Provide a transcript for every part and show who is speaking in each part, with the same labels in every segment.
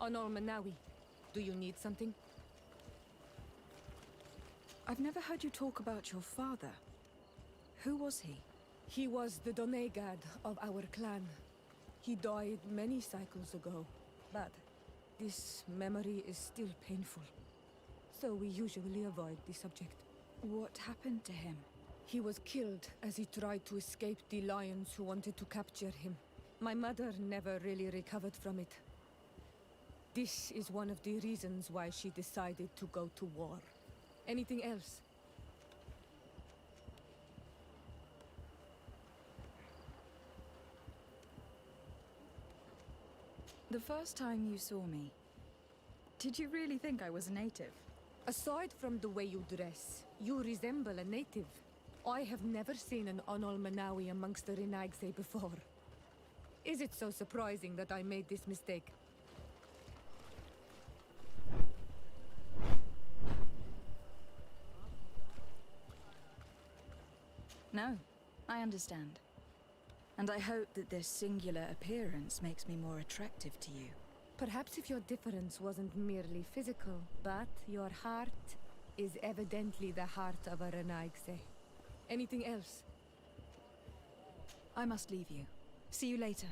Speaker 1: Honor Manawi. Do you need something?
Speaker 2: I've never heard you talk about your father. Who was he?
Speaker 1: He was the Donegad of our clan. He died many cycles ago, but this memory is still painful. So we usually avoid the subject.
Speaker 2: What happened to him?
Speaker 1: He was killed as he tried to escape the lions who wanted to capture him. My mother never really recovered from it. This is one of the reasons why she decided to go to war. Anything else?
Speaker 2: The first time you saw me, did you really think I was a native?
Speaker 1: Aside from the way you dress, you resemble a native. I have never seen an Onol Manawi amongst the Renaigse before. Is it so surprising that I made this mistake?
Speaker 2: No, I understand. And I hope that this singular appearance makes me more attractive to you.
Speaker 1: Perhaps if your difference wasn't merely physical, but your heart is evidently the heart of a Renaigse. Anything else?
Speaker 2: I must leave you. See you later.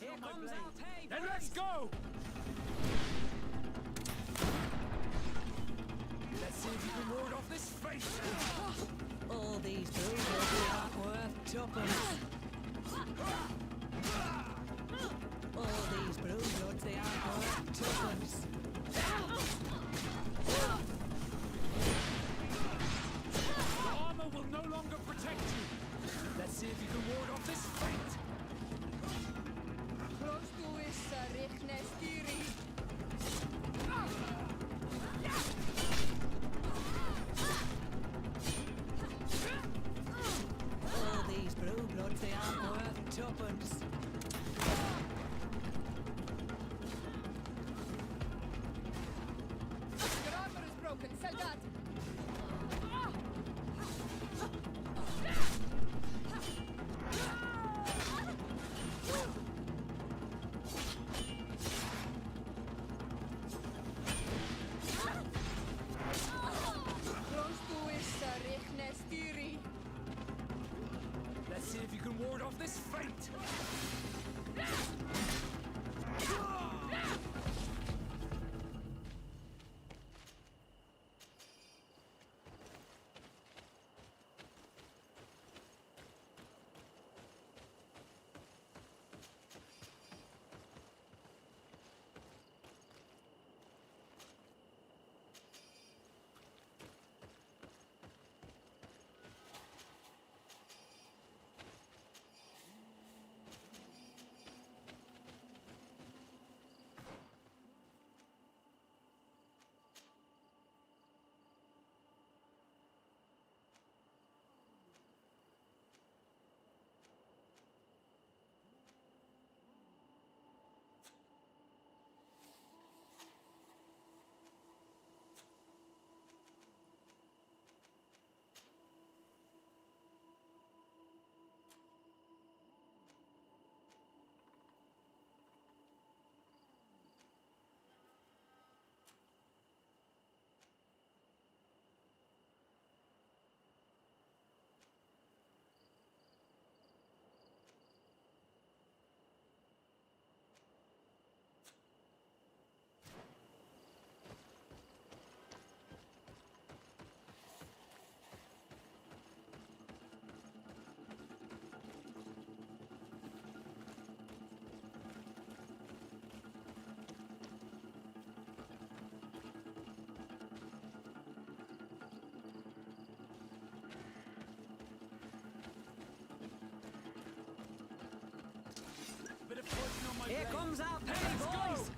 Speaker 3: Here comes our pay, then let's go! Let's see if you can ward off this face!
Speaker 4: All these bruises aren't worth tuppence. All these bruises, they aren't worth tuppence.
Speaker 3: The armor will no longer protect you! Let's see if you can ward off this fate!
Speaker 4: All these blue bloods, they aren't worth tuppence.
Speaker 1: Your armor is broken, Soldat!
Speaker 3: Let's see if you can ward off this fate!
Speaker 4: Here comes our pay, boys!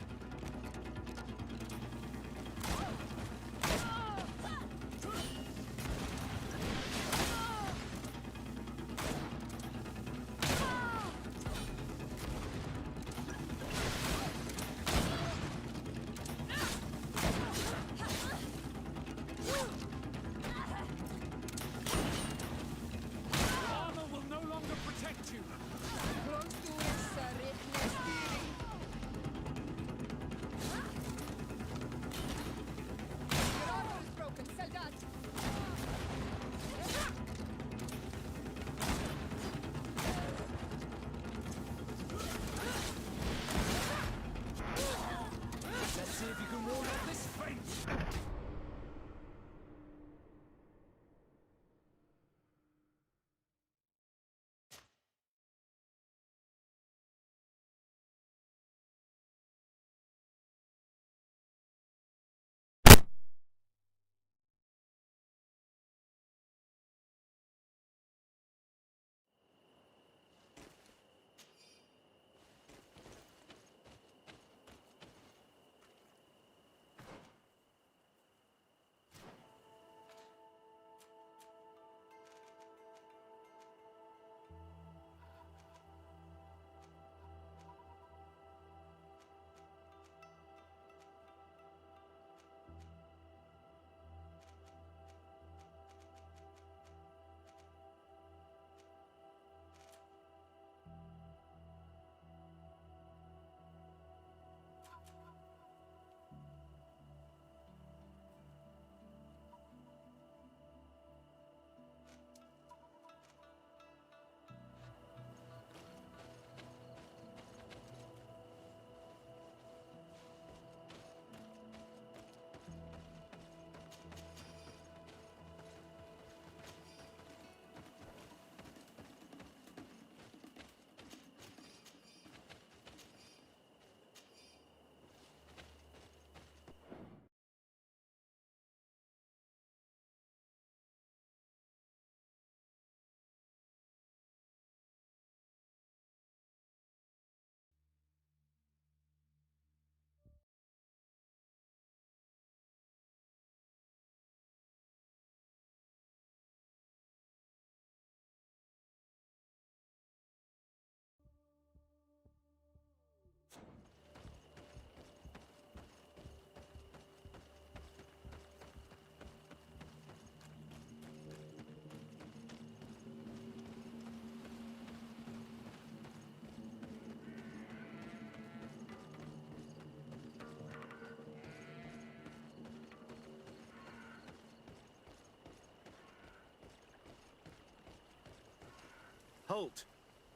Speaker 5: Halt!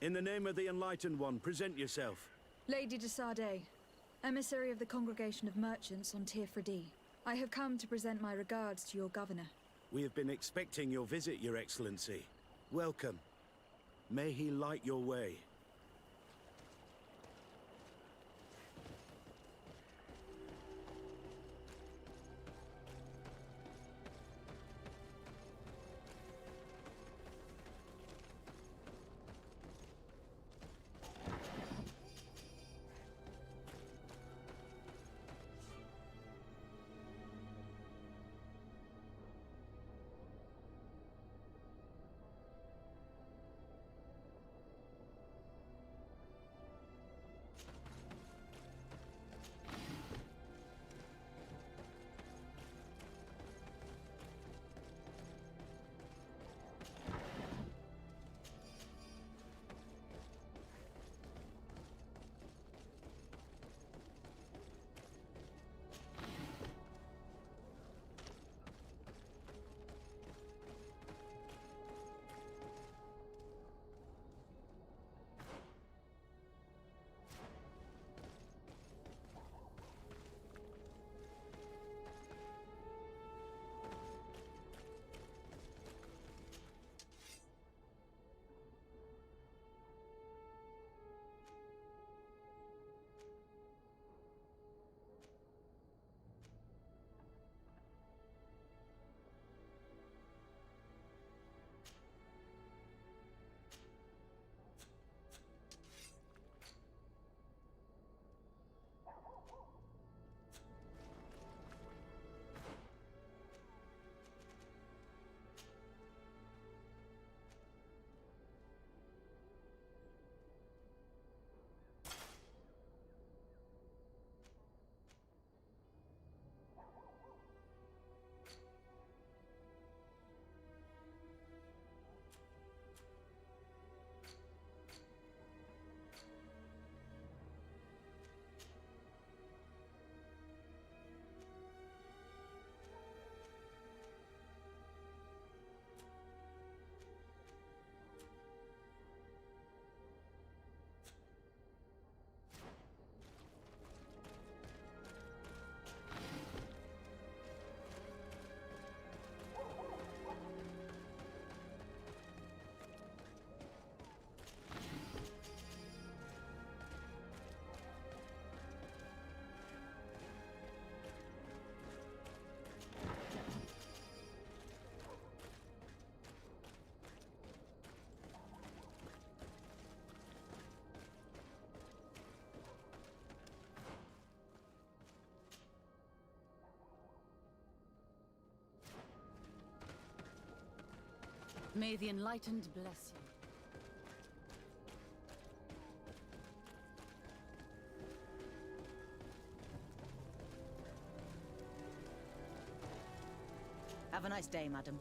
Speaker 5: In the name of the Enlightened One, present yourself.
Speaker 2: Lady de Sardet, emissary of the Congregation of Merchants on Tirfredi. I have come to present my regards to your governor.
Speaker 5: We have been expecting your visit, Your Excellency. Welcome. May he light your way.
Speaker 6: May the Enlightened bless you.
Speaker 4: Have a nice day, madam.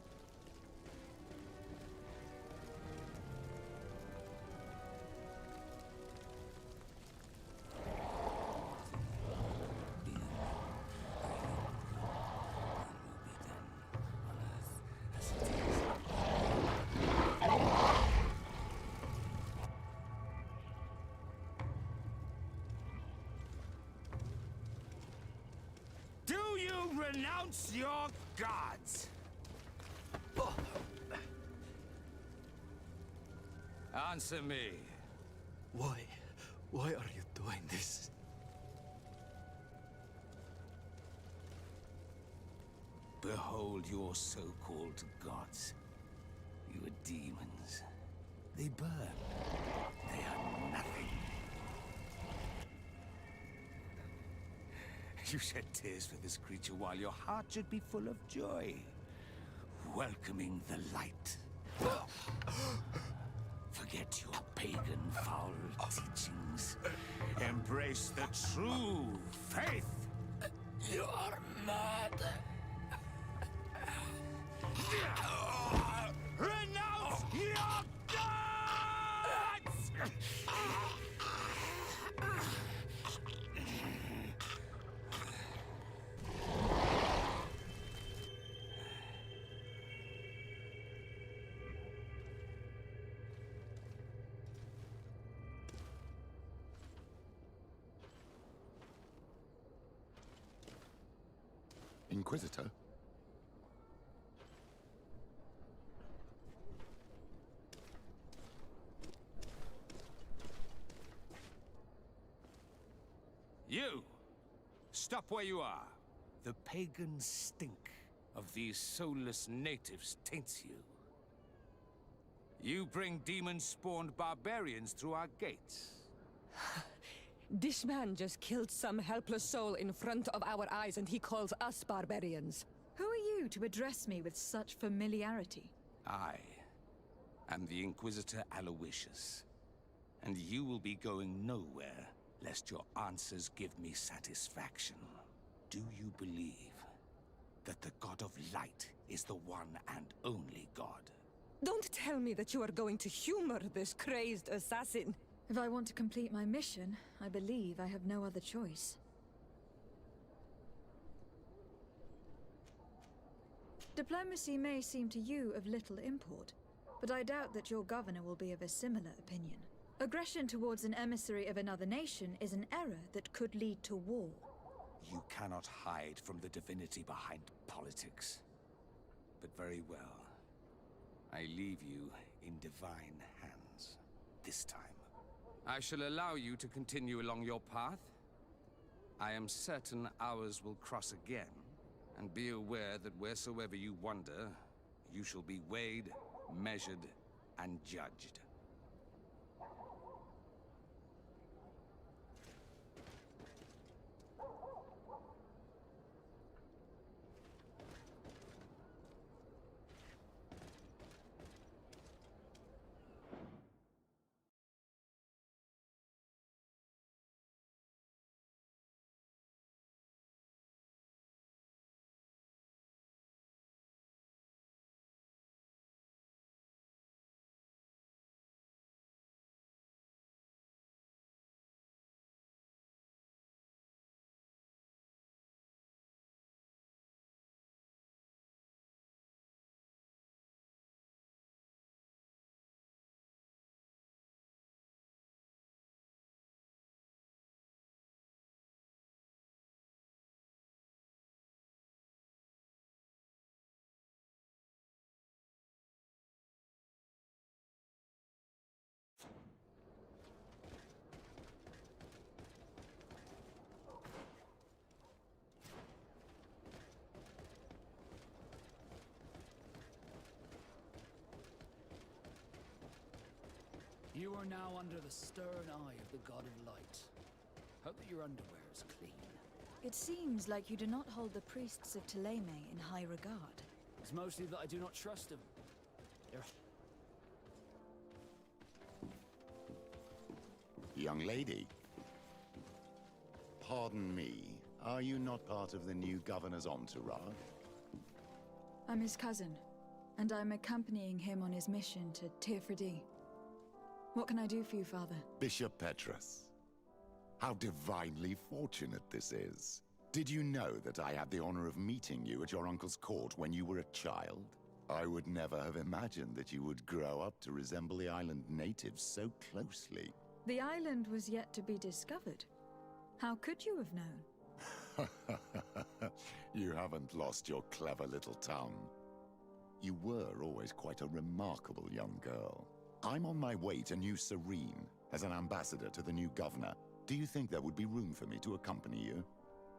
Speaker 3: Do you renounce your gods? Answer me.
Speaker 7: Why? Why are you doing this?
Speaker 3: Behold your so-called gods. You are demons. They burn. They are nothing. You shed tears for this creature while your heart should be full of joy. Welcoming the light. Forget your pagan foul teachings. Embrace the true faith.
Speaker 7: You are mad.
Speaker 3: Renounce your gods!
Speaker 8: Inquisitor.
Speaker 3: You! Stop where you are. The pagan stink of these soulless natives taints you. You bring demon-spawned barbarians through our gates.
Speaker 1: This man just killed some helpless soul in front of our eyes, and he calls us barbarians.
Speaker 2: Who are you to address me with such familiarity?
Speaker 3: I am the Inquisitor Aloysius, and you will be going nowhere lest your answers give me satisfaction. Do you believe that the God of Light is the one and only God?
Speaker 1: Don't tell me that you are going to humor this crazed assassin.
Speaker 2: If I want to complete my mission, I believe I have no other choice. Diplomacy may seem to you of little import, but I doubt that your governor will be of a similar opinion. Aggression towards an emissary of another nation is an error that could lead to war.
Speaker 3: You cannot hide from the divinity behind politics. But very well. I leave you in divine hands. This time. I shall allow you to continue along your path. I am certain ours will cross again. And be aware that wheresoever you wander, you shall be weighed, measured, and judged.
Speaker 9: You are now under the stern eye of the God of Light. Hope that your underwear is clean.
Speaker 2: It seems like you do not hold the priests of Thélème in high regard.
Speaker 9: It's mostly that I do not trust them. They're...
Speaker 8: Young lady. Pardon me. Are you not part of the new governor's entourage?
Speaker 2: I'm his cousin, and I'm accompanying him on his mission to Tirfredi. What can I do for you, Father?
Speaker 8: Bishop Petrus. How divinely fortunate this is. Did you know that I had the honor of meeting you at your uncle's court when you were a child? I would never have imagined that you would grow up to resemble the island natives so closely.
Speaker 2: The island was yet to be discovered. How could you have known?
Speaker 8: You haven't lost your clever little tongue. You were always quite a remarkable young girl. I'm on my way to New Serene as an ambassador to the new governor. Do you think there would be room for me to accompany you?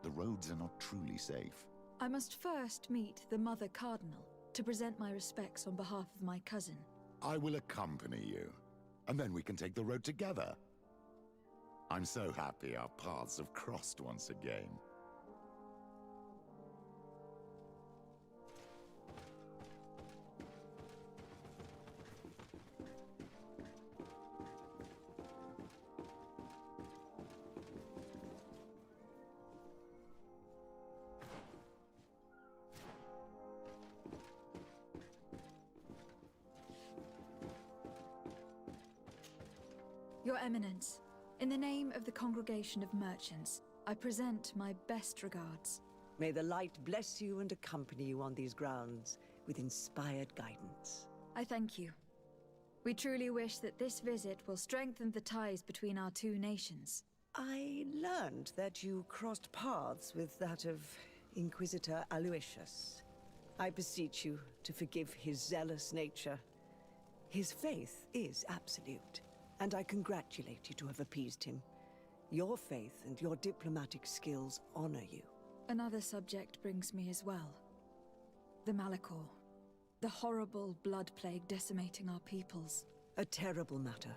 Speaker 8: The roads are not truly safe.
Speaker 2: I must first meet the Mother Cardinal to present my respects on behalf of my cousin.
Speaker 8: I will accompany you, and then we can take the road together. I'm so happy our paths have crossed once again.
Speaker 2: Your Eminence, in the name of the Congregation of Merchants, I present my best regards.
Speaker 10: May the light bless you and accompany you on these grounds with inspired guidance.
Speaker 2: I thank you. We truly wish that this visit will strengthen the ties between our two nations.
Speaker 10: I learned that you crossed paths with that of Inquisitor Aloysius. I beseech you to forgive his zealous nature. His faith is absolute, and I congratulate you to have appeased him. Your faith and your diplomatic skills honor you.
Speaker 2: Another subject brings me as well. The Malachor. The horrible blood plague decimating our peoples.
Speaker 10: A terrible matter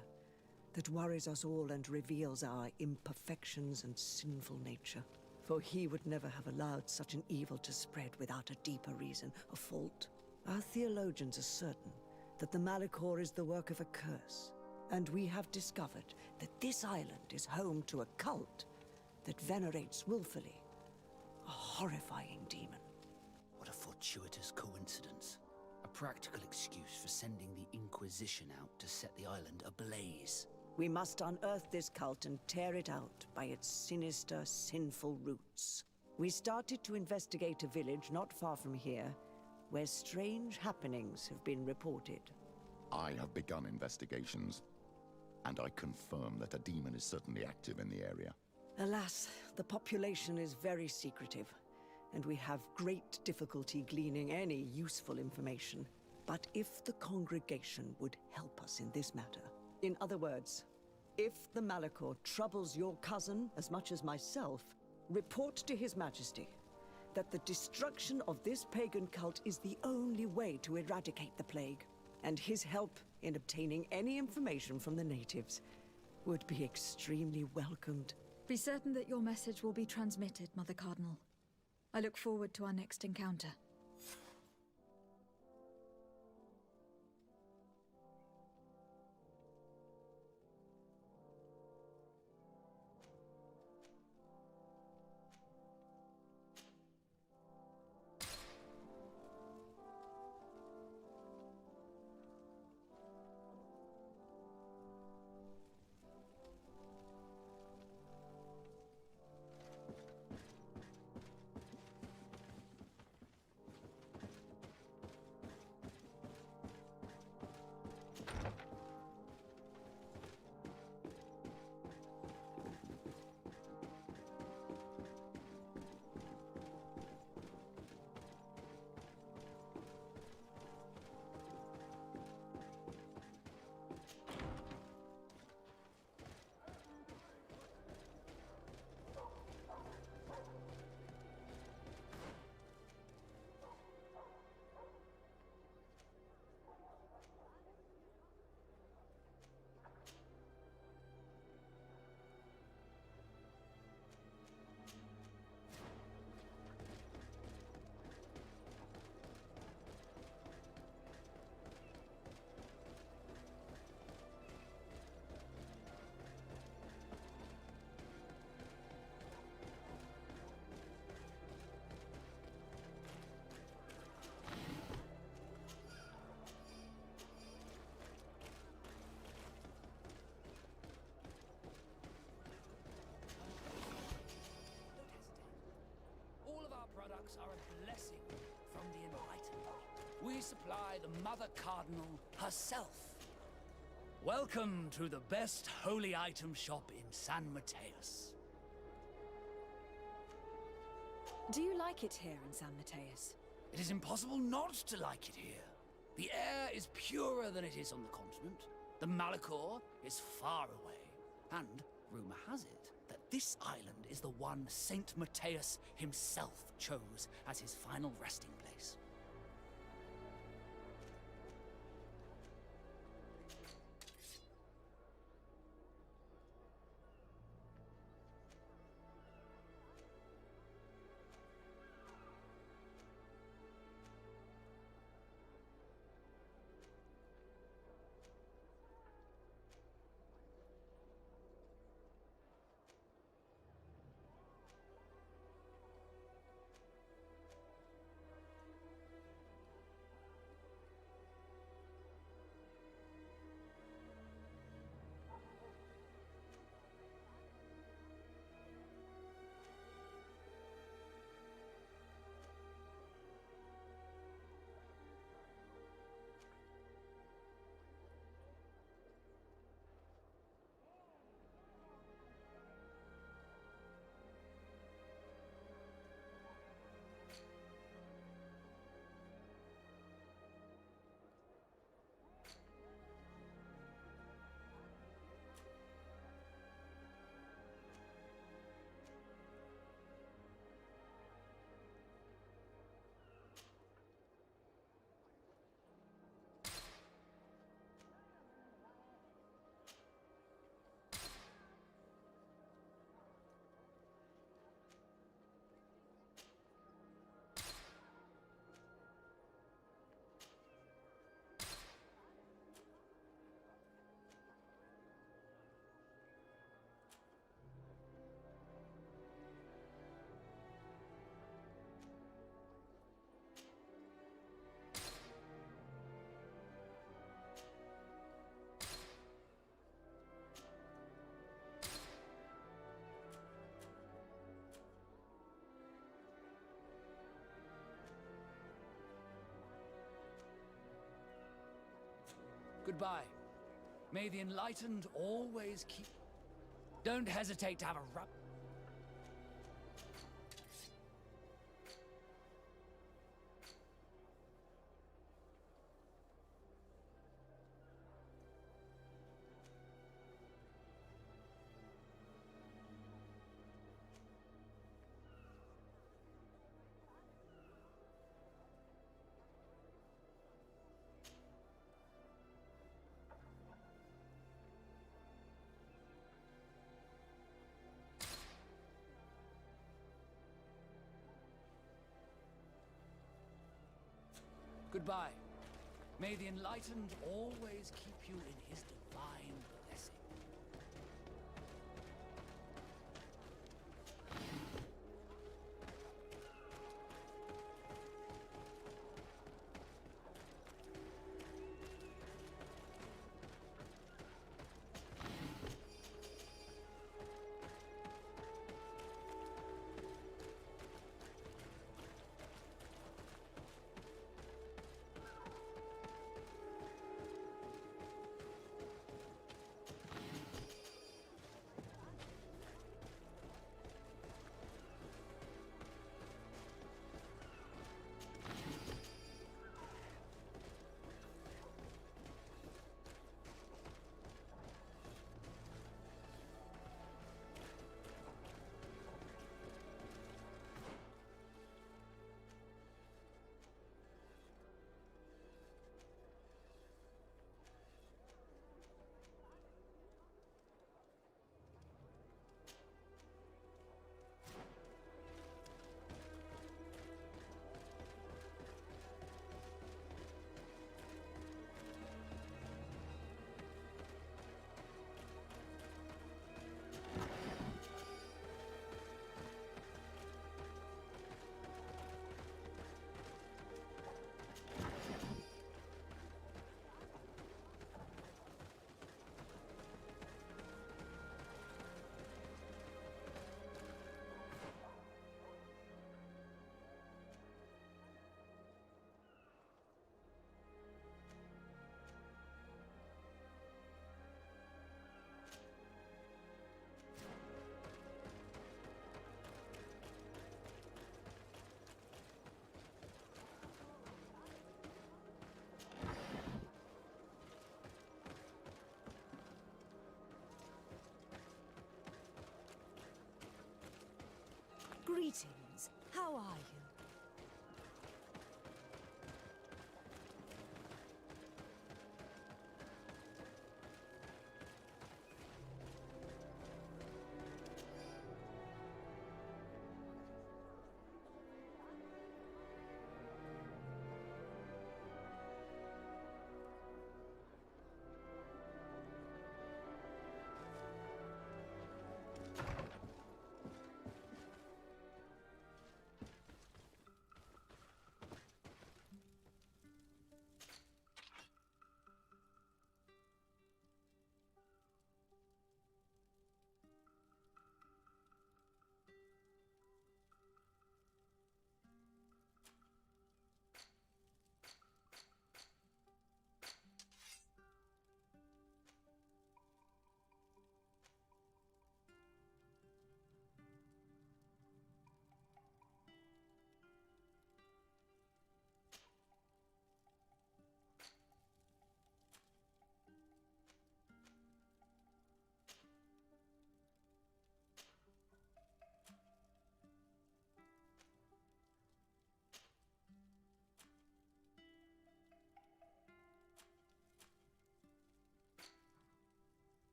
Speaker 10: that worries us all and reveals our imperfections and sinful nature. For he would never have allowed such an evil to spread without a deeper reason, a fault. Our theologians are certain that the Malachor is the work of a curse, and we have discovered that this island is home to a cult that venerates willfully a horrifying demon.
Speaker 9: What a fortuitous coincidence. A practical excuse for sending the Inquisition out to set the island ablaze.
Speaker 10: We must unearth this cult and tear it out by its sinister, sinful roots. We started to investigate a village not far from here, where strange happenings have been reported.
Speaker 8: I have begun investigations, and I confirm that a demon is certainly active in the area.
Speaker 10: Alas, the population is very secretive, and we have great difficulty gleaning any useful information. But if the congregation would help us in this matter, in other words, if the Malachor troubles your cousin as much as myself, report to His Majesty that the destruction of this pagan cult is the only way to eradicate the plague, and his help in obtaining any information from the natives would be extremely welcomed.
Speaker 2: Be certain that your message will be transmitted, Mother Cardinal. I look forward to our next encounter.
Speaker 9: Are a blessing from the Enlightened. We supply the Mother Cardinal herself. Welcome to the best holy item shop in San Mateus.
Speaker 2: Do you like it here in San Mateus?
Speaker 9: It is impossible not to like it here. The air is purer than it is on the continent. The Malachor is far away. And rumor has it that this island is the one Saint Mateus himself chose as his final resting place. Goodbye. May the enlightened always keep... Don't hesitate to have a rub... Goodbye. May the enlightened always keep you in his divine blessing.
Speaker 6: Greetings. How are you?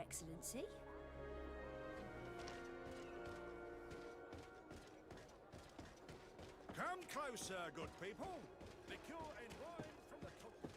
Speaker 6: Excellency.
Speaker 5: Come closer, good people. Liqueur and wine from the continent.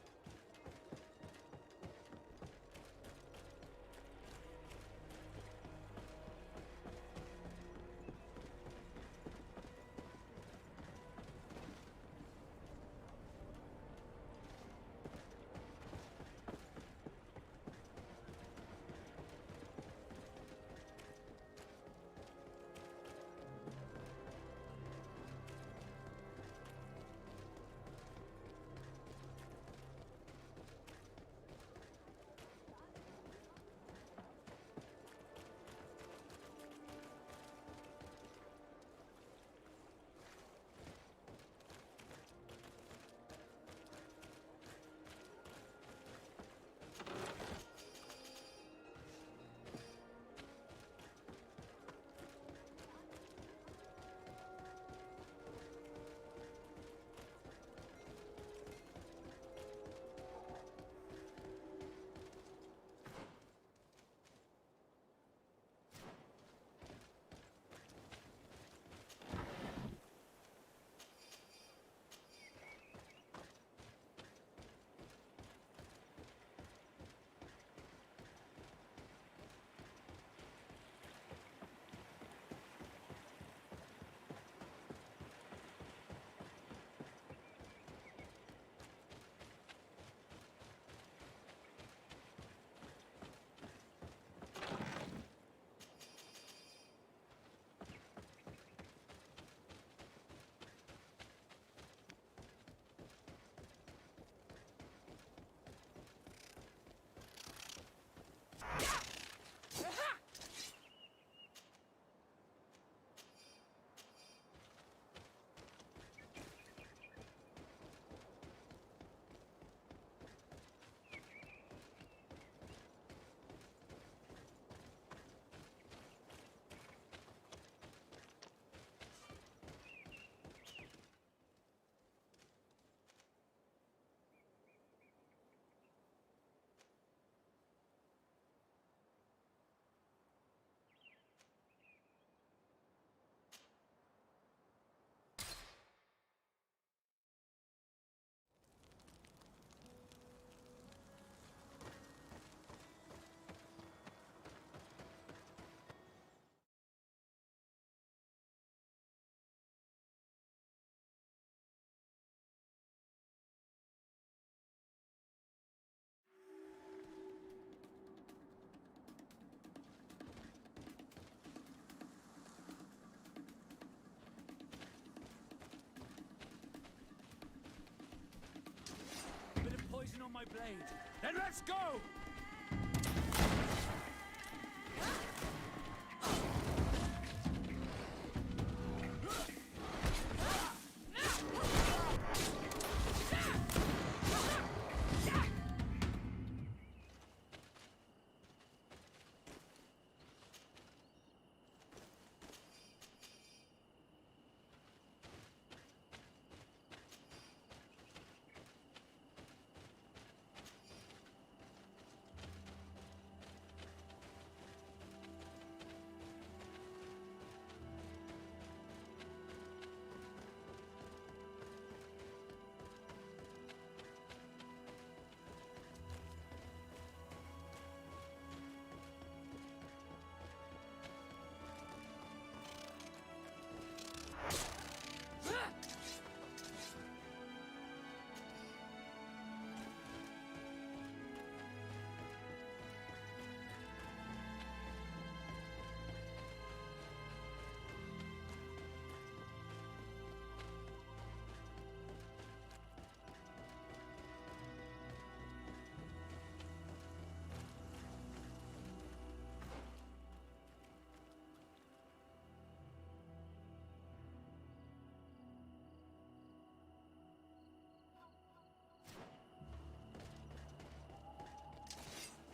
Speaker 9: Poison on my blade. Then let's go!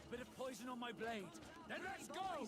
Speaker 9: Bit of poison on my blade. Then let's go!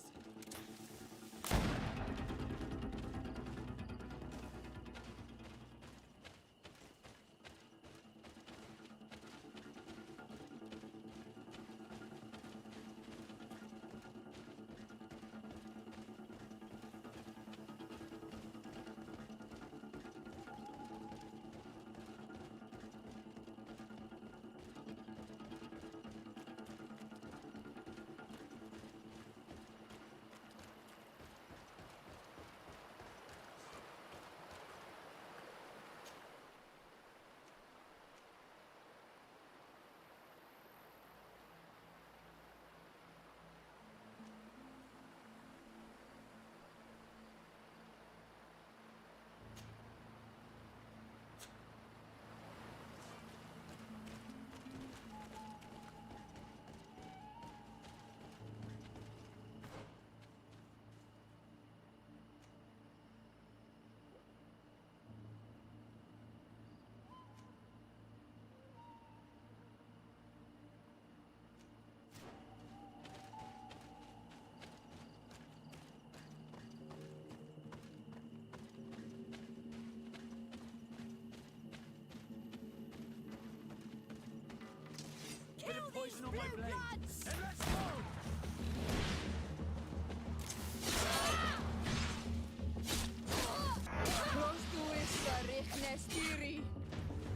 Speaker 1: Estiri!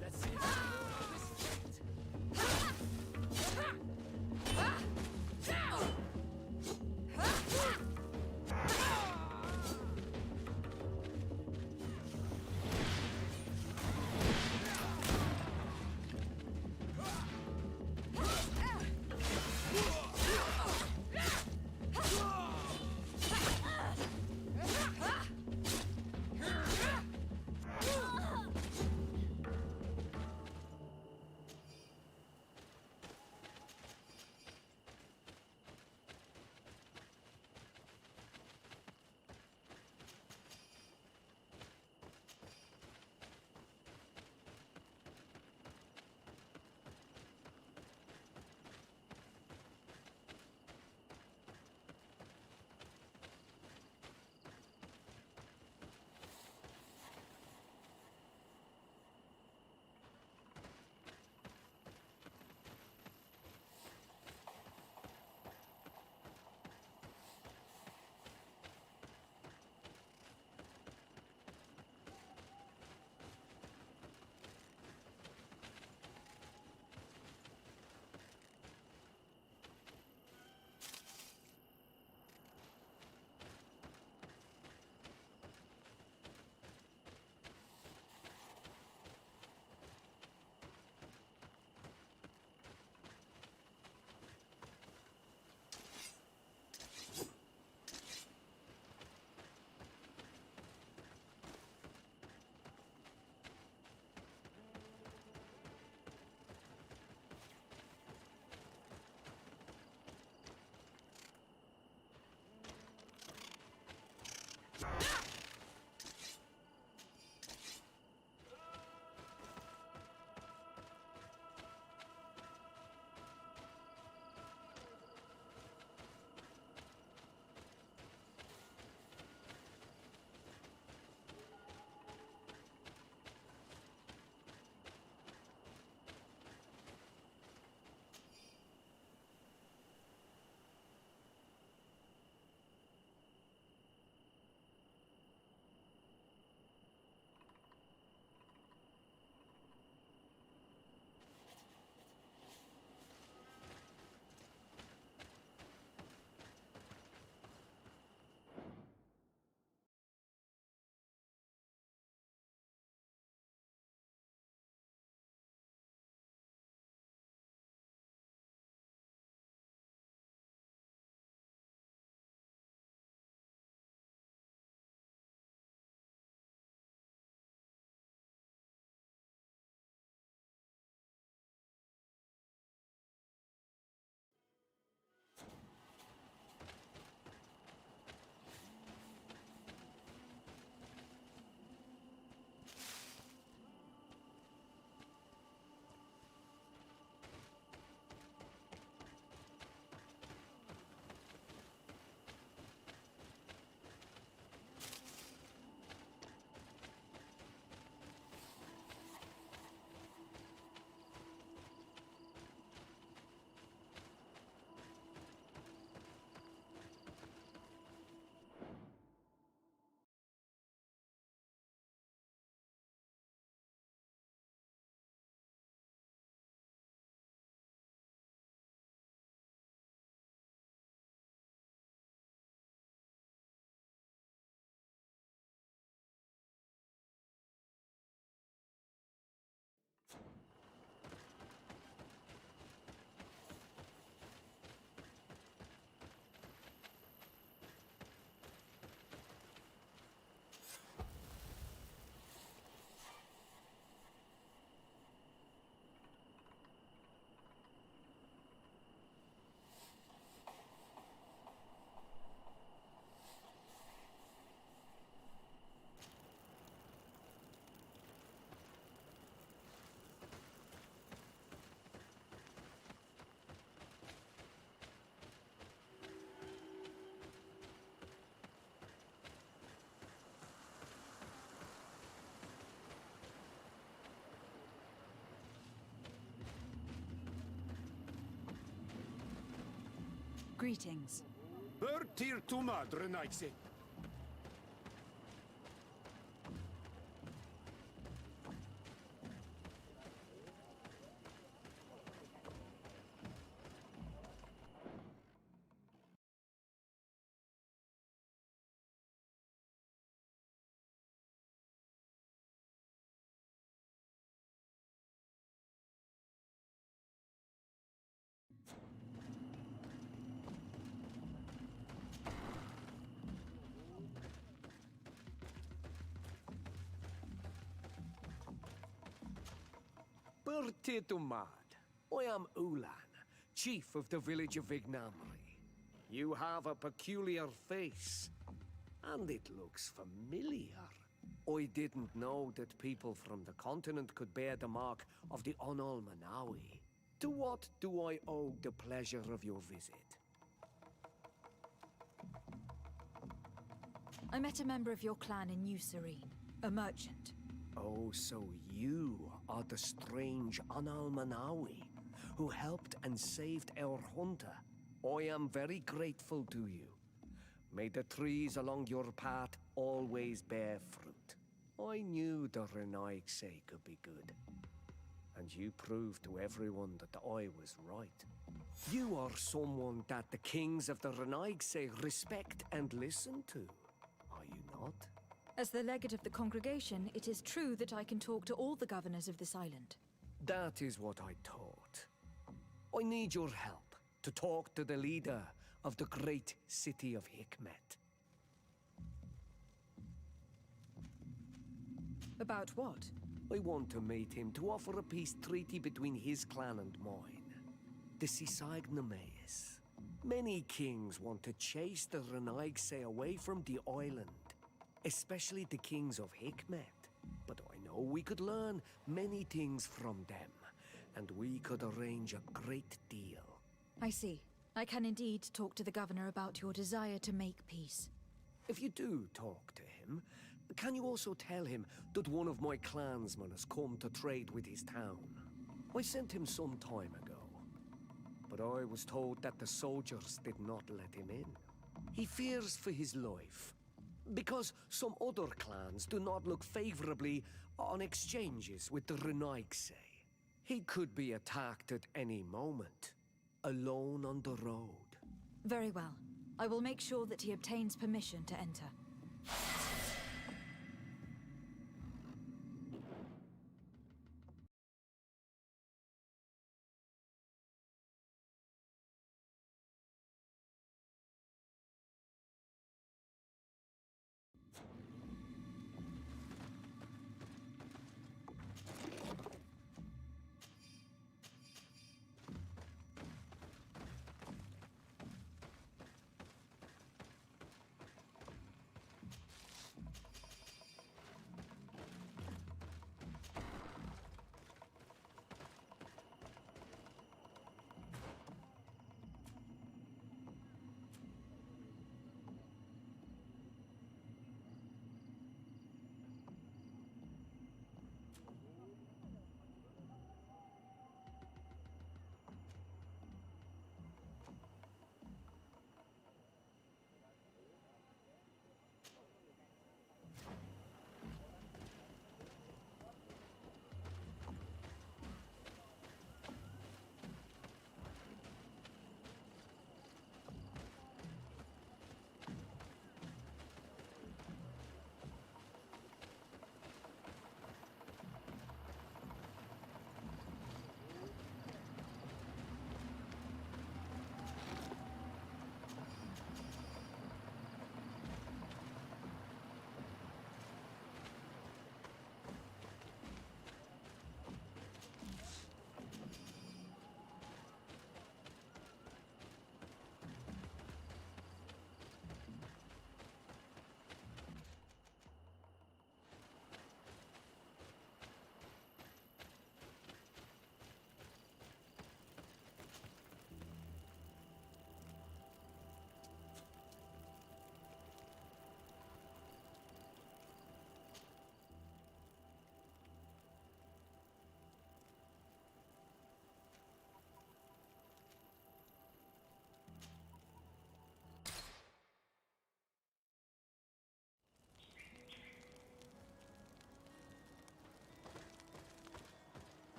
Speaker 9: Let's see if we can know this fate.
Speaker 6: Greetings.
Speaker 5: Bertir tu madre, Naixi.
Speaker 11: Murtitu mad. I am Ulan, chief of the village of Ignamri. You have a peculiar face, and it looks familiar. I didn't know that people from the continent could bear the mark of the Onol Manawi. To what do I owe the pleasure of your visit?
Speaker 2: I met a member of your clan in New Serene, a merchant.
Speaker 11: Oh, so you are the strange Onol Manawi who helped and saved our hunter. I am very grateful to you. May the trees along your path always bear fruit. I knew the Renaigse could be good. And you proved to everyone that I was right. You are someone that the kings of the Renaigse respect and listen to, are you not?
Speaker 2: As the legate of the congregation, it is true that I can talk to all the governors of this island.
Speaker 11: That is what I thought. I need your help to talk to the leader of the great city of Hikmet.
Speaker 2: About what?
Speaker 11: I want to meet him to offer a peace treaty between his clan and mine. The Sisagnameis. Many kings want to chase the Renaigse away from the island, especially the kings of Hikmet. But I know we could learn many things from them, and we could arrange a great deal.
Speaker 2: I see. I can indeed talk to the governor about your desire to make peace.
Speaker 11: If you do talk to him, can you also tell him that one of my clansmen has come to trade with his town? I sent him some time ago, but I was told that the soldiers did not let him in. He fears for his life, because some other clans do not look favorably on exchanges with the Renaigse. He could be attacked at any moment, alone on the road.
Speaker 2: Very well. I will make sure that he obtains permission to enter.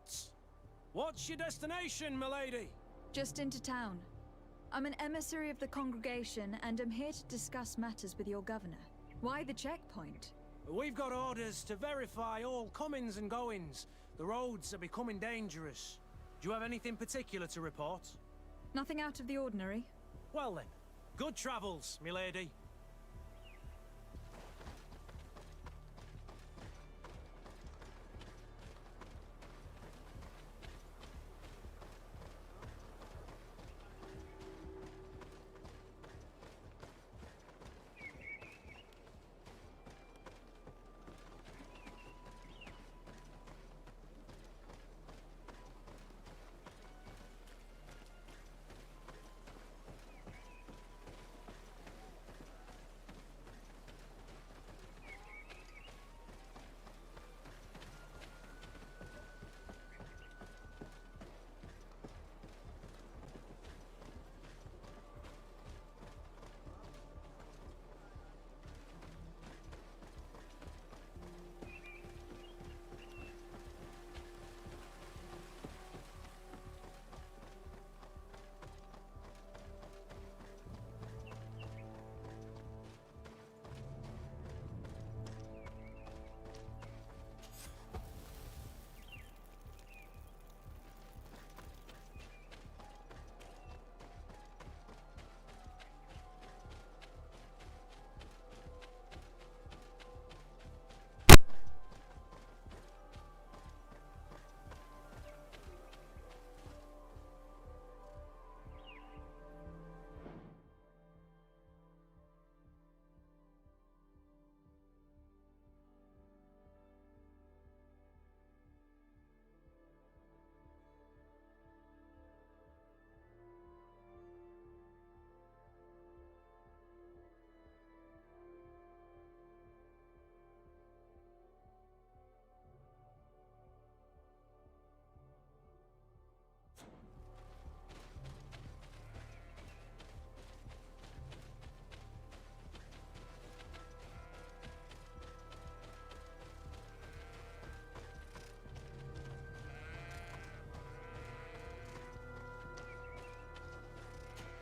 Speaker 12: Halt! What's your destination, milady?
Speaker 2: Just into town. I'm an emissary of the congregation and am here to discuss matters with your governor. Why the checkpoint?
Speaker 12: We've got orders to verify all comings and goings. The roads are becoming dangerous. Do you have anything particular to report?
Speaker 2: Nothing out of the ordinary.
Speaker 12: Well then, good travels, milady.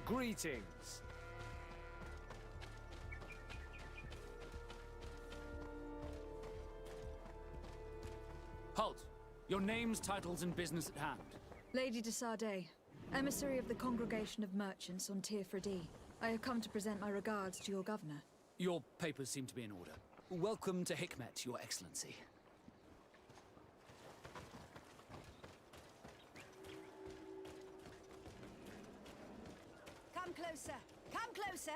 Speaker 11: Greetings.
Speaker 9: Halt! Your names, titles, and business at hand.
Speaker 2: Lady de Sardet, emissary of the Congregation of Merchants on Tirfra D. I have come to present my regards to your governor.
Speaker 9: Your papers seem to be in order. Welcome to Hikmet, Your Excellency.
Speaker 6: Come closer. Come closer.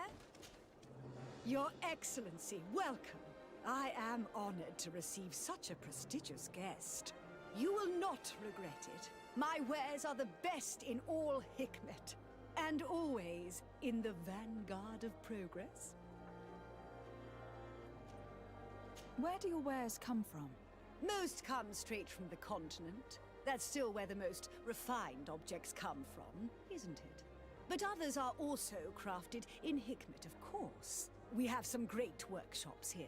Speaker 6: Your Excellency, welcome. I am honored to receive such a prestigious guest. You will not regret it. My wares are the best in all Hikmet, and always in the vanguard of progress.
Speaker 2: Where do your wares come from?
Speaker 6: Most come straight from the continent. That's still where the most refined objects come from, isn't it? But others are also crafted in Hikmet, of course. We have some great workshops here.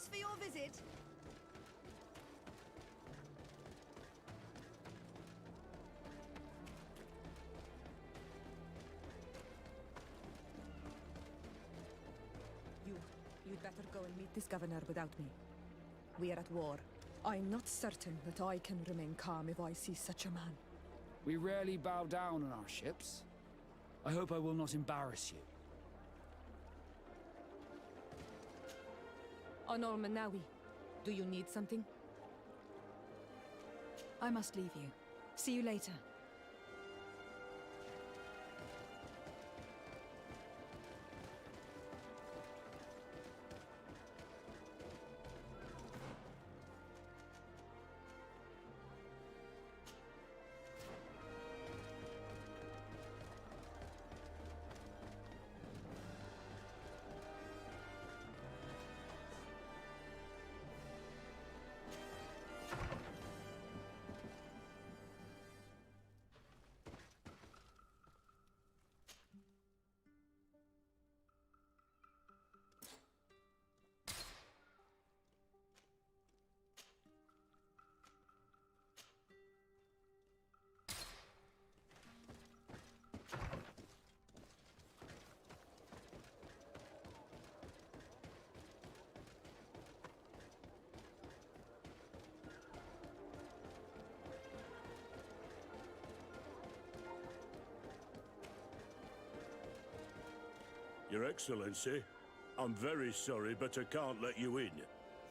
Speaker 6: Thanks for your visit.
Speaker 1: You'd better go and meet this governor without me. We are at war. I'm not certain that I can remain calm if I see such a man.
Speaker 9: We rarely bow down on our ships. I hope I will not embarrass you.
Speaker 1: Honor Manawi, do you need something?
Speaker 2: I must leave you. See you later.
Speaker 13: Your Excellency, I'm very sorry, but I can't let you in.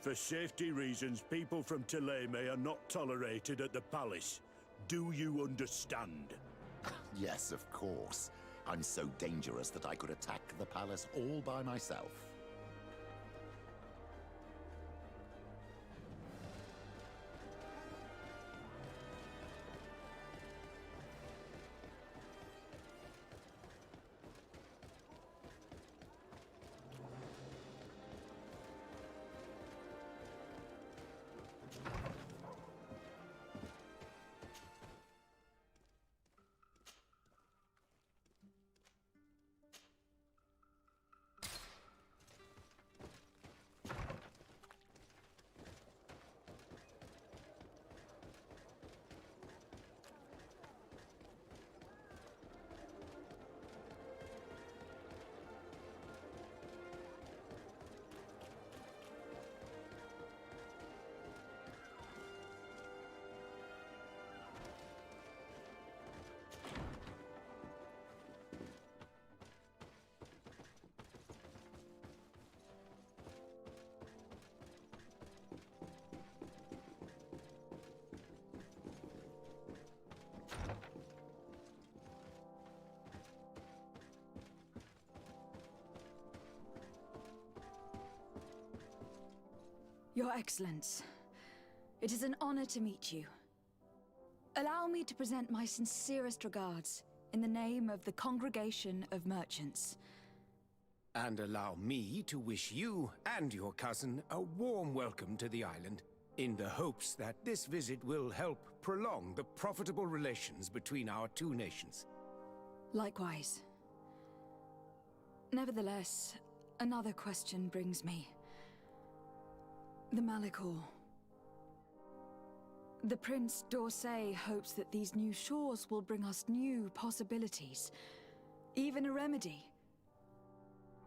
Speaker 13: For safety reasons, people from Thélème are not tolerated at the palace. Do you understand?
Speaker 8: Yes, of course. I'm so dangerous that I could attack the palace all by myself.
Speaker 2: Your Excellence, it is an honor to meet you. Allow me to present my sincerest regards in the name of the Congregation of Merchants.
Speaker 11: And allow me to wish you and your cousin a warm welcome to the island, in the hopes that this visit will help prolong the profitable relations between our two nations.
Speaker 2: Likewise. Nevertheless, another question brings me. The Malachor. The Prince d'Orsay hopes that these new shores will bring us new possibilities, even a remedy.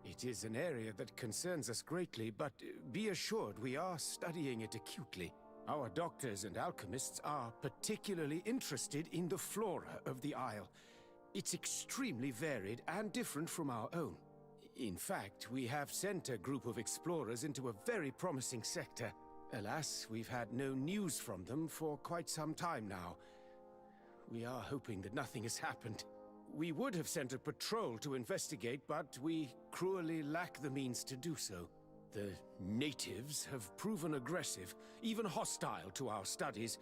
Speaker 11: It is an area that concerns us greatly, but be assured we are studying it acutely. Our doctors and alchemists are particularly interested in the flora of the Isle. It's extremely varied and different from our own. In fact, we have sent a group of explorers into a very promising sector. Alas, we've had no news from them for quite some time now. We are hoping that nothing has happened. We would have sent a patrol to investigate, but we cruelly lack the means to do so. The natives have proven aggressive, even hostile to our studies,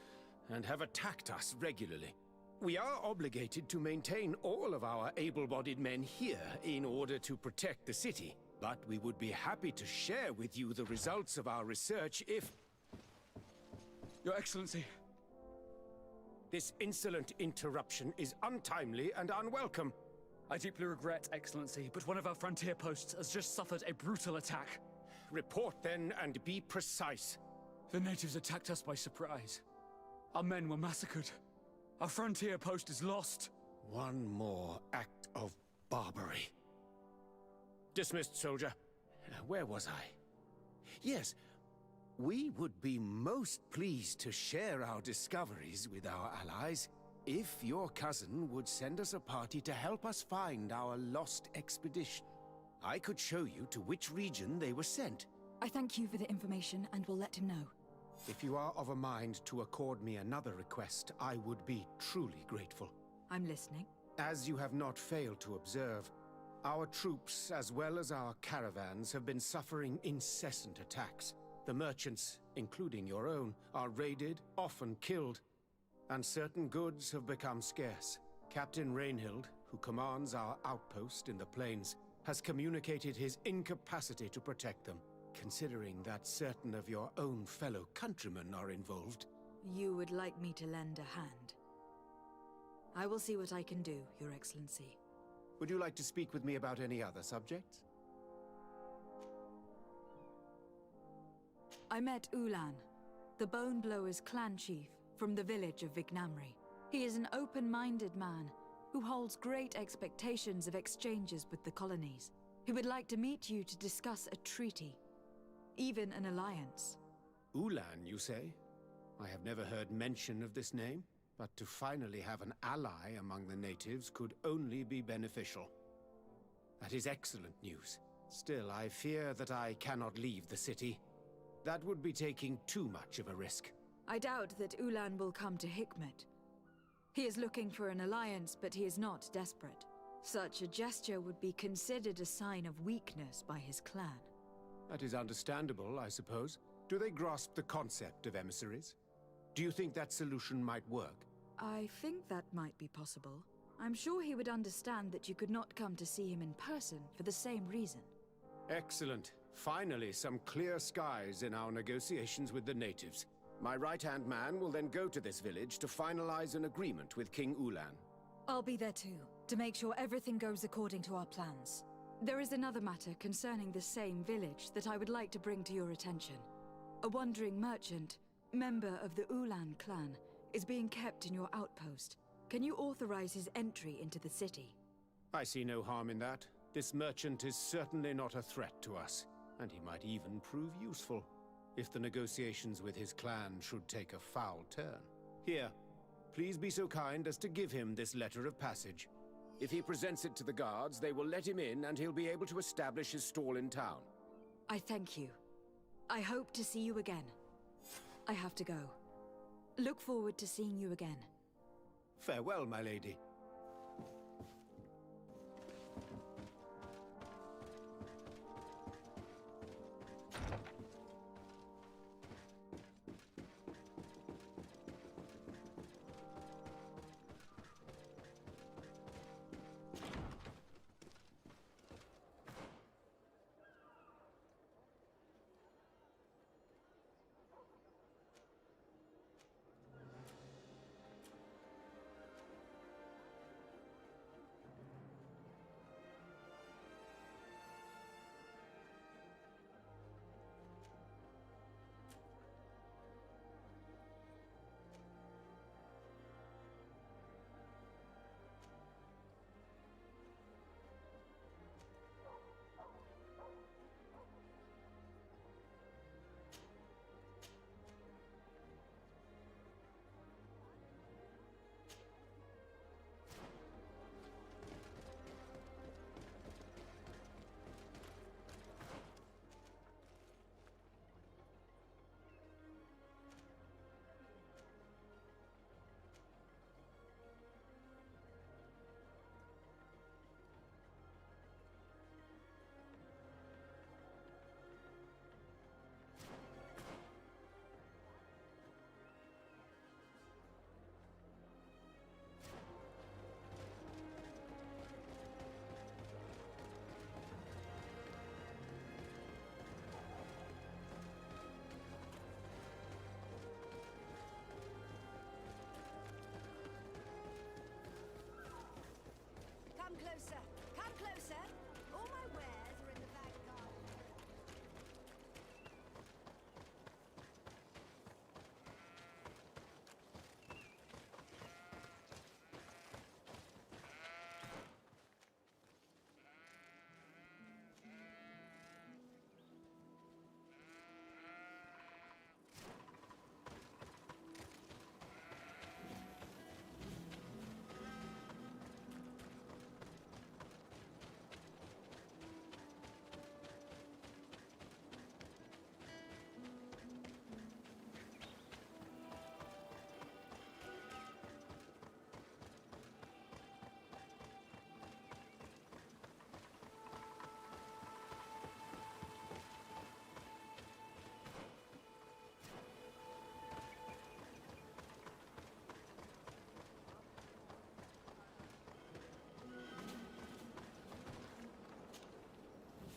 Speaker 11: and have attacked us regularly. We are obligated to maintain all of our able-bodied men here in order to protect the city, but we would be happy to share with you the results of our research if...
Speaker 14: Your Excellency.
Speaker 11: This insolent interruption is untimely and unwelcome.
Speaker 14: I deeply regret, Excellency, but one of our frontier posts has just suffered a brutal attack.
Speaker 15: Report then, and be precise.
Speaker 14: The natives attacked us by surprise. Our men were massacred. Our frontier post is lost.
Speaker 15: One more act of barbary. Dismissed, soldier. Where was I? Yes, we would be most pleased to share our discoveries with our allies if your cousin would send us a party to help us find our lost expedition. I could show you to which region they were sent.
Speaker 2: I thank you for the information and will let him know.
Speaker 15: If you are of a mind to accord me another request, I would be truly grateful.
Speaker 2: I'm listening.
Speaker 15: As you have not failed to observe, our troops, as well as our caravans, have been suffering incessant attacks. The merchants, including your own, are raided, often killed, and certain goods have become scarce. Captain Rainhild, who commands our outpost in the plains, has communicated his incapacity to protect them. Considering that certain of your own fellow countrymen are involved.
Speaker 2: You would like me to lend a hand? I will see what I can do, Your Excellency.
Speaker 15: Would you like to speak with me about any other subjects?
Speaker 2: I met Ulan, the Bone Blowers clan chief from the village of Vignamri. He is an open-minded man who holds great expectations of exchanges with the colonies. He would like to meet you to discuss a treaty, even an alliance.
Speaker 15: Ulan, you say? I have never heard mention of this name, but to finally have an ally among the natives could only be beneficial. That is excellent news. Still, I fear that I cannot leave the city. That would be taking too much of a risk.
Speaker 2: I doubt that Ulan will come to Hikmet. He is looking for an alliance, but he is not desperate. Such a gesture would be considered a sign of weakness by his clan.
Speaker 15: That is understandable, I suppose. Do they grasp the concept of emissaries? Do you think that solution might work?
Speaker 2: I think that might be possible. I'm sure he would understand that you could not come to see him in person for the same reason.
Speaker 15: Excellent. Finally, some clear skies in our negotiations with the natives. My right-hand man will then go to this village to finalize an agreement with King Ulan.
Speaker 2: I'll be there too, to make sure everything goes according to our plans. There is another matter concerning the same village that I would like to bring to your attention. A wandering merchant, member of the Ulan clan, is being kept in your outpost. Can you authorize his entry into the city?
Speaker 15: I see no harm in that. This merchant is certainly not a threat to us, and he might even prove useful if the negotiations with his clan should take a foul turn. Here, please be so kind as to give him this letter of passage. If he presents it to the guards, they will let him in and he'll be able to establish his stall in town.
Speaker 2: I thank you. I hope to see you again. I have to go. Look forward to seeing you again.
Speaker 15: Farewell, my lady.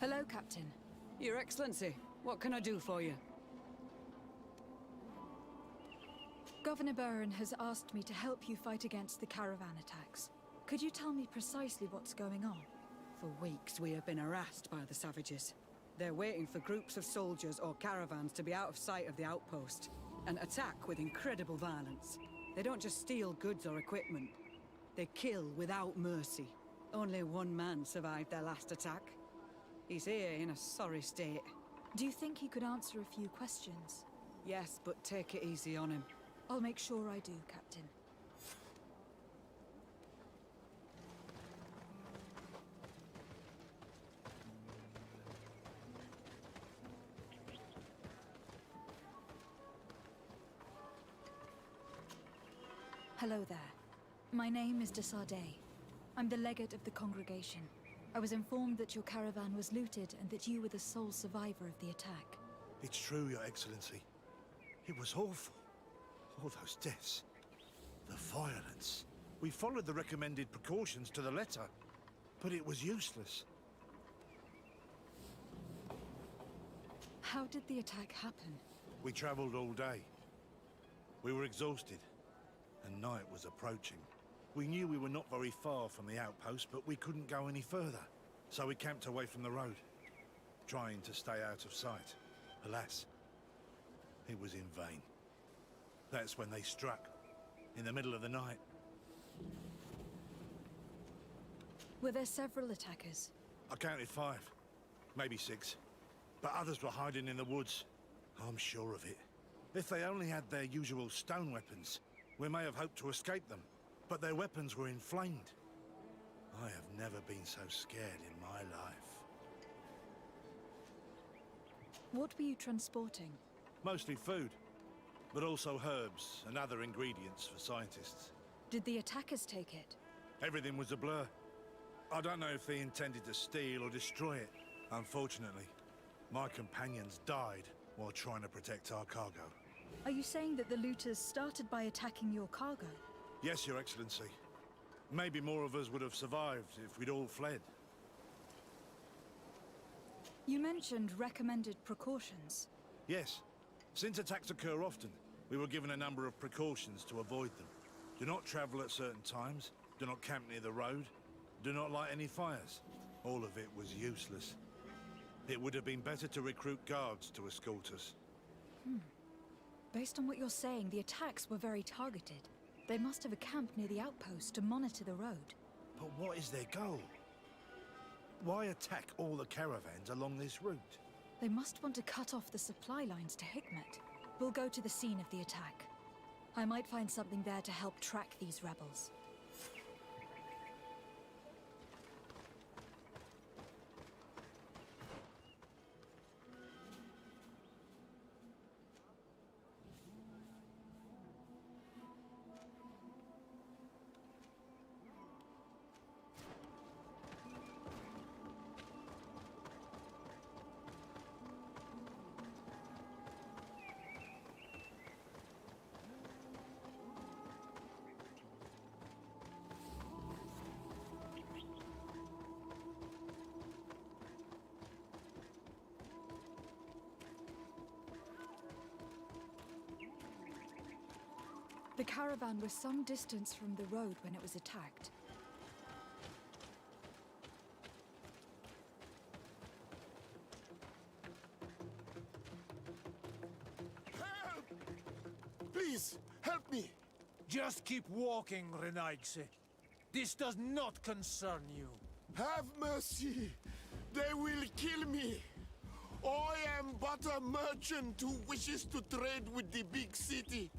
Speaker 2: Hello, Captain.
Speaker 16: Your Excellency, what can I do for you?
Speaker 2: Governor Burren has asked me to help you fight against the caravan attacks. Could you tell me precisely what's going on?
Speaker 16: For weeks, we have been harassed by the savages. They're waiting for groups of soldiers or caravans to be out of sight of the outpost and attack with incredible violence. They don't just steal goods or equipment. They kill without mercy. Only one man survived their last attack. He's here in a sorry state.
Speaker 2: Do you think he could answer a few questions?
Speaker 16: Yes, but take it easy on him.
Speaker 2: I'll make sure I do, Captain. Hello there. My name is de Sardet. I'm the legate of the congregation. I was informed that your caravan was looted and that you were the sole survivor of the attack.
Speaker 17: It's true, Your Excellency. It was awful. All those deaths. The violence. We followed the recommended precautions to the letter, but it was useless.
Speaker 2: How did the attack happen?
Speaker 17: We traveled all day. We were exhausted, and night was approaching. We knew we were not very far from the outpost, but we couldn't go any further. So we camped away from the road, trying to stay out of sight. Alas, it was in vain. That's when they struck, in the middle of the night.
Speaker 2: Were there several attackers?
Speaker 17: I counted 5, maybe 6. But others were hiding in the woods. I'm sure of it. If they only had their usual stone weapons, we may have hoped to escape them. But their weapons were inflamed. I have never been so scared in my life.
Speaker 2: What were you transporting?
Speaker 17: Mostly food, but also herbs and other ingredients for scientists.
Speaker 2: Did the attackers take it?
Speaker 17: Everything was a blur. I don't know if they intended to steal or destroy it. Unfortunately, my companions died while trying to protect our cargo.
Speaker 2: Are you saying that the looters started by attacking your cargo?
Speaker 17: Yes, Your Excellency. Maybe more of us would have survived if we'd all fled.
Speaker 2: You mentioned recommended precautions.
Speaker 17: Yes. Since attacks occur often, we were given a number of precautions to avoid them. Do not travel at certain times, do not camp near the road, do not light any fires. All of it was useless. It would have been better to recruit guards to escort us.
Speaker 2: Based on what you're saying, the attacks were very targeted. They must have camped near the outpost to monitor the road.
Speaker 17: But what is their goal? Why attack all the caravans along this route?
Speaker 2: They must want to cut off the supply lines to Hikmet. We'll go to the scene of the attack. I might find something there to help track these rebels. The caravan was some distance from the road when it was attacked.
Speaker 17: Help! Please, help me!
Speaker 12: Just keep walking, Renaigse. This does not concern you.
Speaker 18: Have mercy! They will kill me! I am but a merchant who wishes to trade with the big city.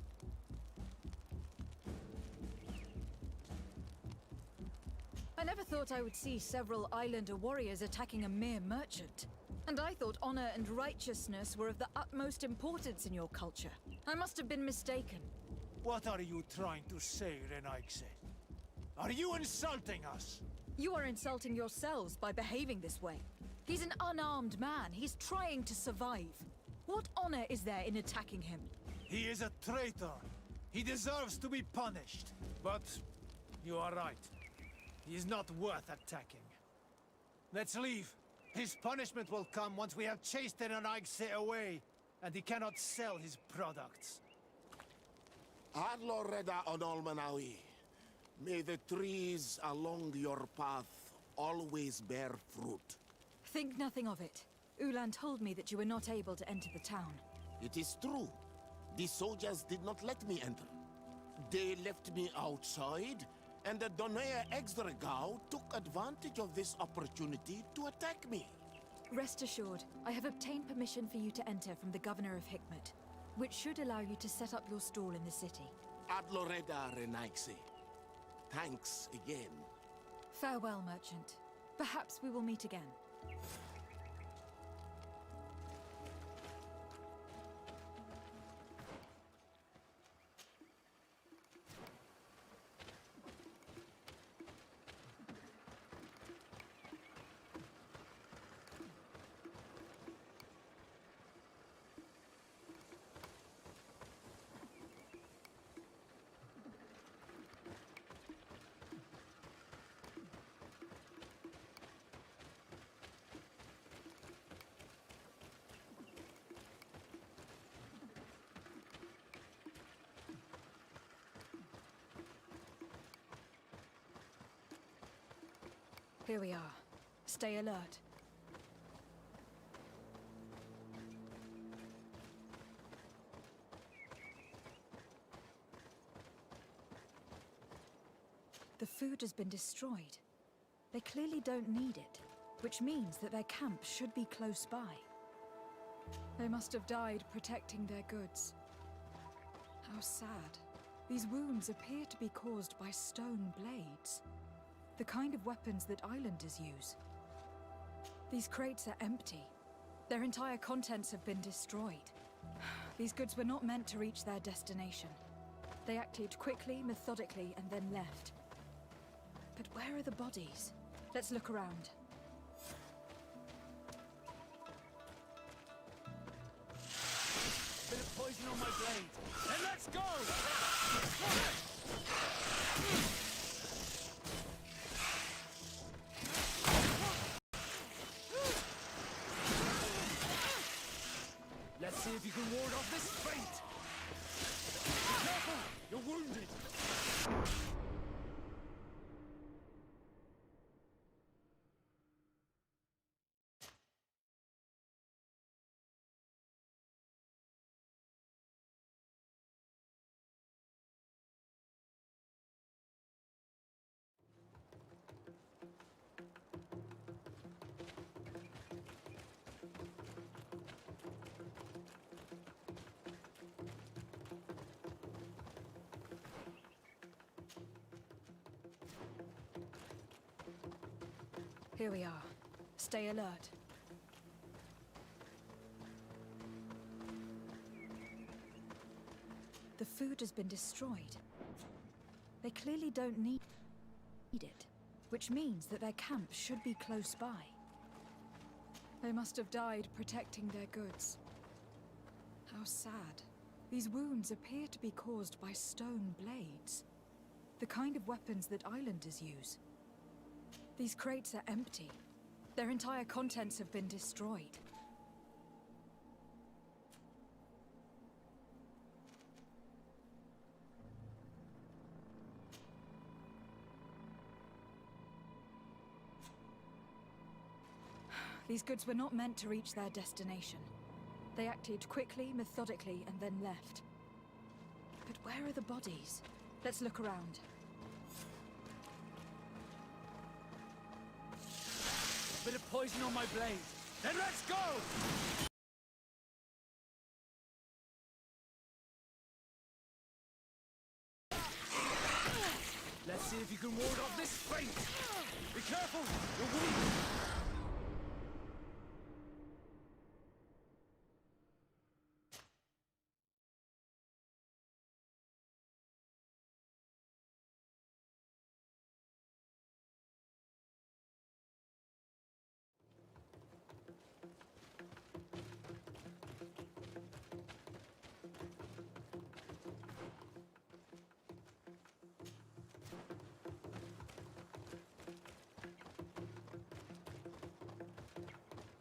Speaker 2: I never thought I would see several Islander warriors attacking a mere merchant. And I thought honor and righteousness were of the utmost importance in your culture. I must have been mistaken.
Speaker 12: What are you trying to say, Renaigse? Are you insulting us?
Speaker 2: You are insulting yourselves by behaving this way. He's an unarmed man. He's trying to survive. What honor is there in attacking him?
Speaker 12: He is a traitor. He deserves to be punished. But you are right. He is not worth attacking. Let's leave.
Speaker 19: His punishment will come once we have chased the Renaigse away, and he cannot sell his products.
Speaker 18: Adloreda on Almanawi. May the trees along your path always bear fruit.
Speaker 2: Think nothing of it. Ulan told me that you were not able to enter the town.
Speaker 18: It is true. The soldiers did not let me enter. They left me outside, and the Donea Exdragao took advantage of this opportunity to attack me.
Speaker 2: Rest assured, I have obtained permission for you to enter from the Governor of Hikmet, which should allow you to set up your stall in the city.
Speaker 18: Adloreda Renaigse. Thanks again.
Speaker 2: Farewell, merchant. Perhaps we will meet again. Here we are. Stay alert. The food has been destroyed. They clearly don't need it, which means that their camp should be close by. They must have died protecting their goods. How sad. These wounds appear to be caused by stone blades. The kind of weapons that islanders use. These crates are empty. Their entire contents have been destroyed. These goods were not meant to reach their destination. They acted quickly, methodically, and then left. But where are the bodies? Let's look around.
Speaker 14: Bit of poison on my blade. Then let's go! Let's see if you can ward off this fate! Be careful! You're wounded!
Speaker 2: Here we are. Stay alert. The food has been destroyed. They clearly don't need it, which means that their camp should be close by. They must have died protecting their goods. How sad. These wounds appear to be caused by stone blades. The kind of weapons that islanders use. These crates are empty. Their entire contents have been destroyed. These goods were not meant to reach their destination. They acted quickly, methodically, and then left. But where are the bodies? Let's look around.
Speaker 14: Bit of poison on my blade. Then let's go! Let's see if you can ward off this fate! Be careful! You're wounded!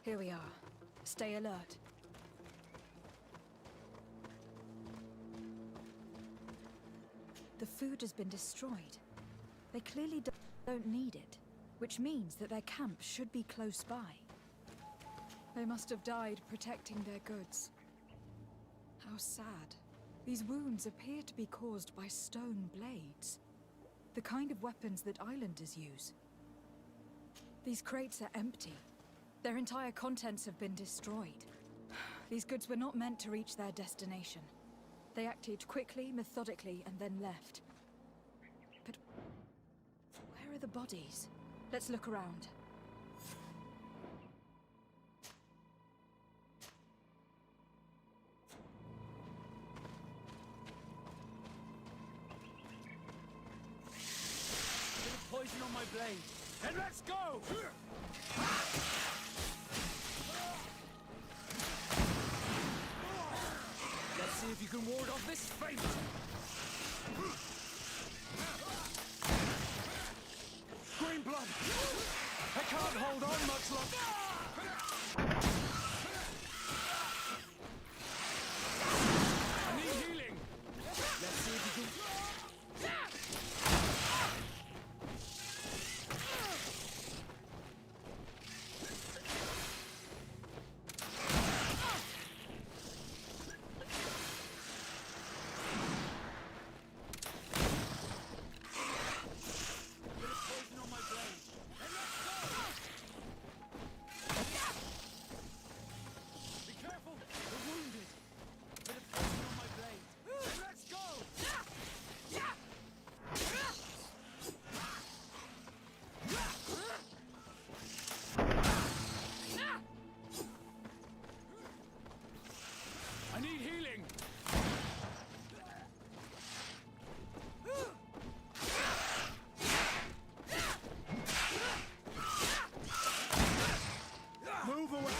Speaker 2: Here we are. Stay alert. The food has been destroyed. They clearly don't need it, which means that their camp should be close by. They must have died protecting their goods. How sad. These wounds appear to be caused by stone blades, the kind of weapons that islanders use. These crates are empty. Their entire contents have been destroyed. These goods were not meant to reach their destination. They acted quickly, methodically, and then left. But where are the bodies? Let's look around.
Speaker 14: Poison on my blade. Then let's go! Let's see if you can ward off this fate!
Speaker 12: Green blood! I can't hold on much longer!
Speaker 14: I need healing! Let's see if you can... I need healing!
Speaker 12: Move away!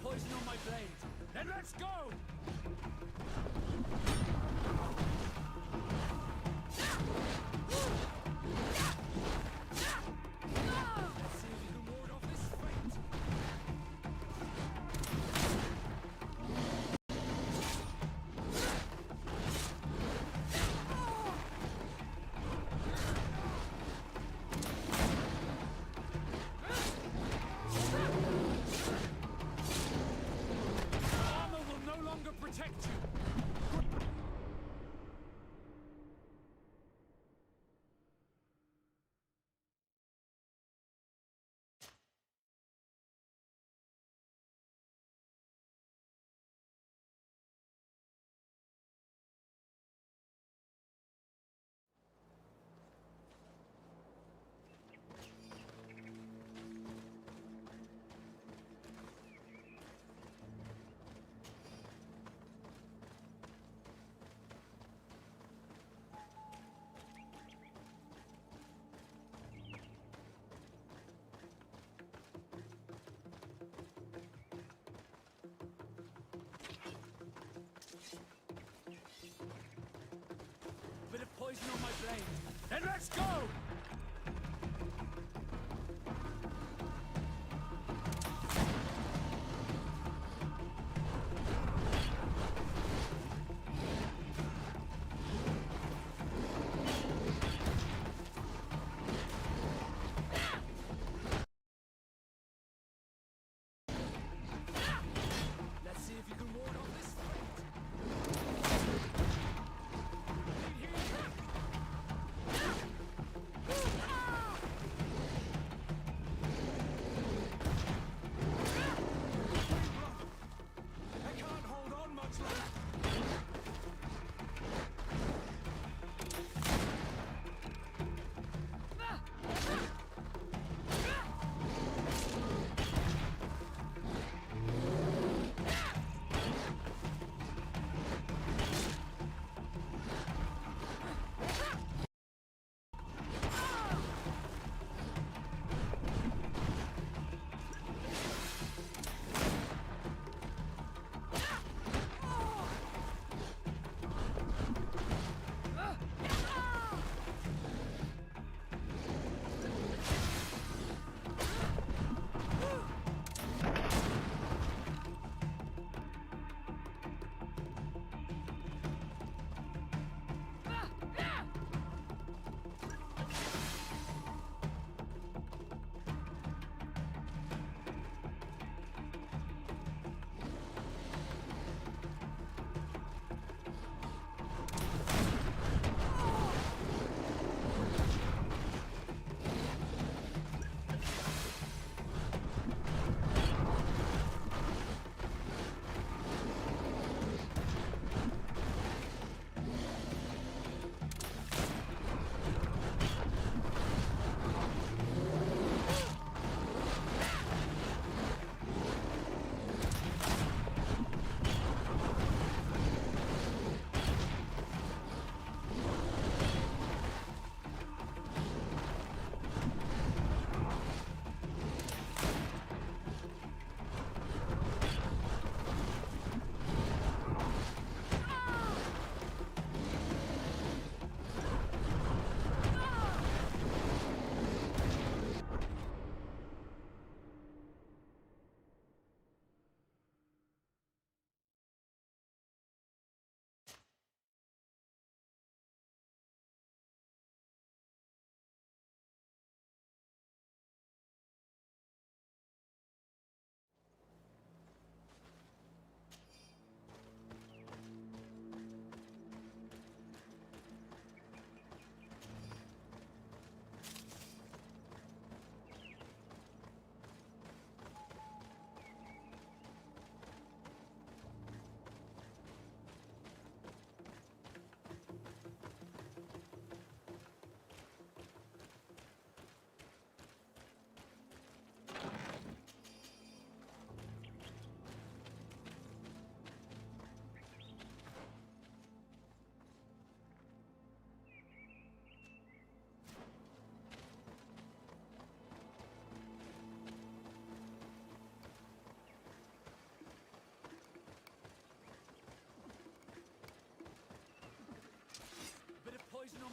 Speaker 14: Poison on my blade. Then let's go! Let's see if you can ward off this fate. poison on my blade. Then let's go! Let's see if you can ward off this fight.
Speaker 12: I can't hold on much longer.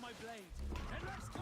Speaker 14: my blade. And let's go!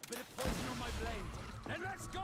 Speaker 14: bit of poison on my blade. Then let's go!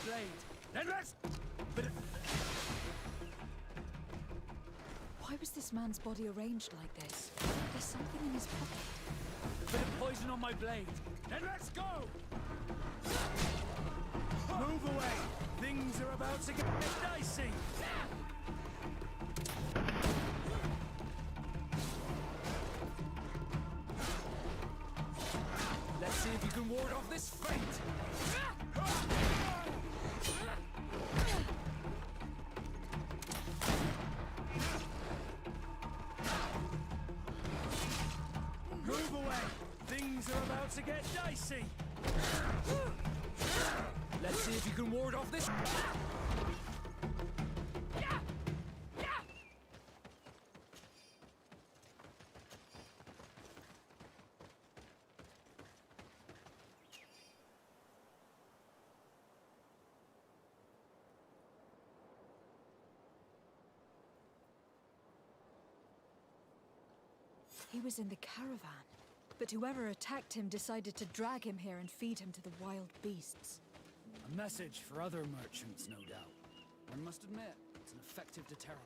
Speaker 14: Blade. Then let's...
Speaker 2: Why was this man's body arranged like this? There's something in his pocket.
Speaker 14: Bit of poison on my blade. Then let's go!
Speaker 12: Move away! Things are about to get dicey!
Speaker 14: Let's see if you can ward off this fate!
Speaker 12: Move away! Things are about to get dicey!
Speaker 14: Let's see if you can ward off this...
Speaker 2: He was in the caravan, but whoever attacked him decided to drag him here and feed him to the wild beasts.
Speaker 14: A message for other merchants, no doubt. One must admit, it's an effective deterrent.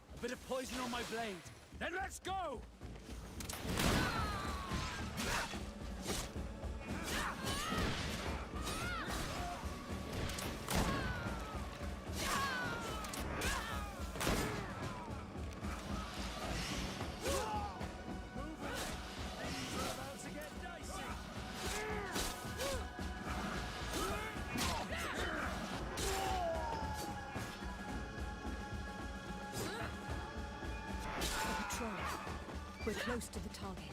Speaker 14: A bit of poison on my blade. Then let's go!
Speaker 2: We're close to the target.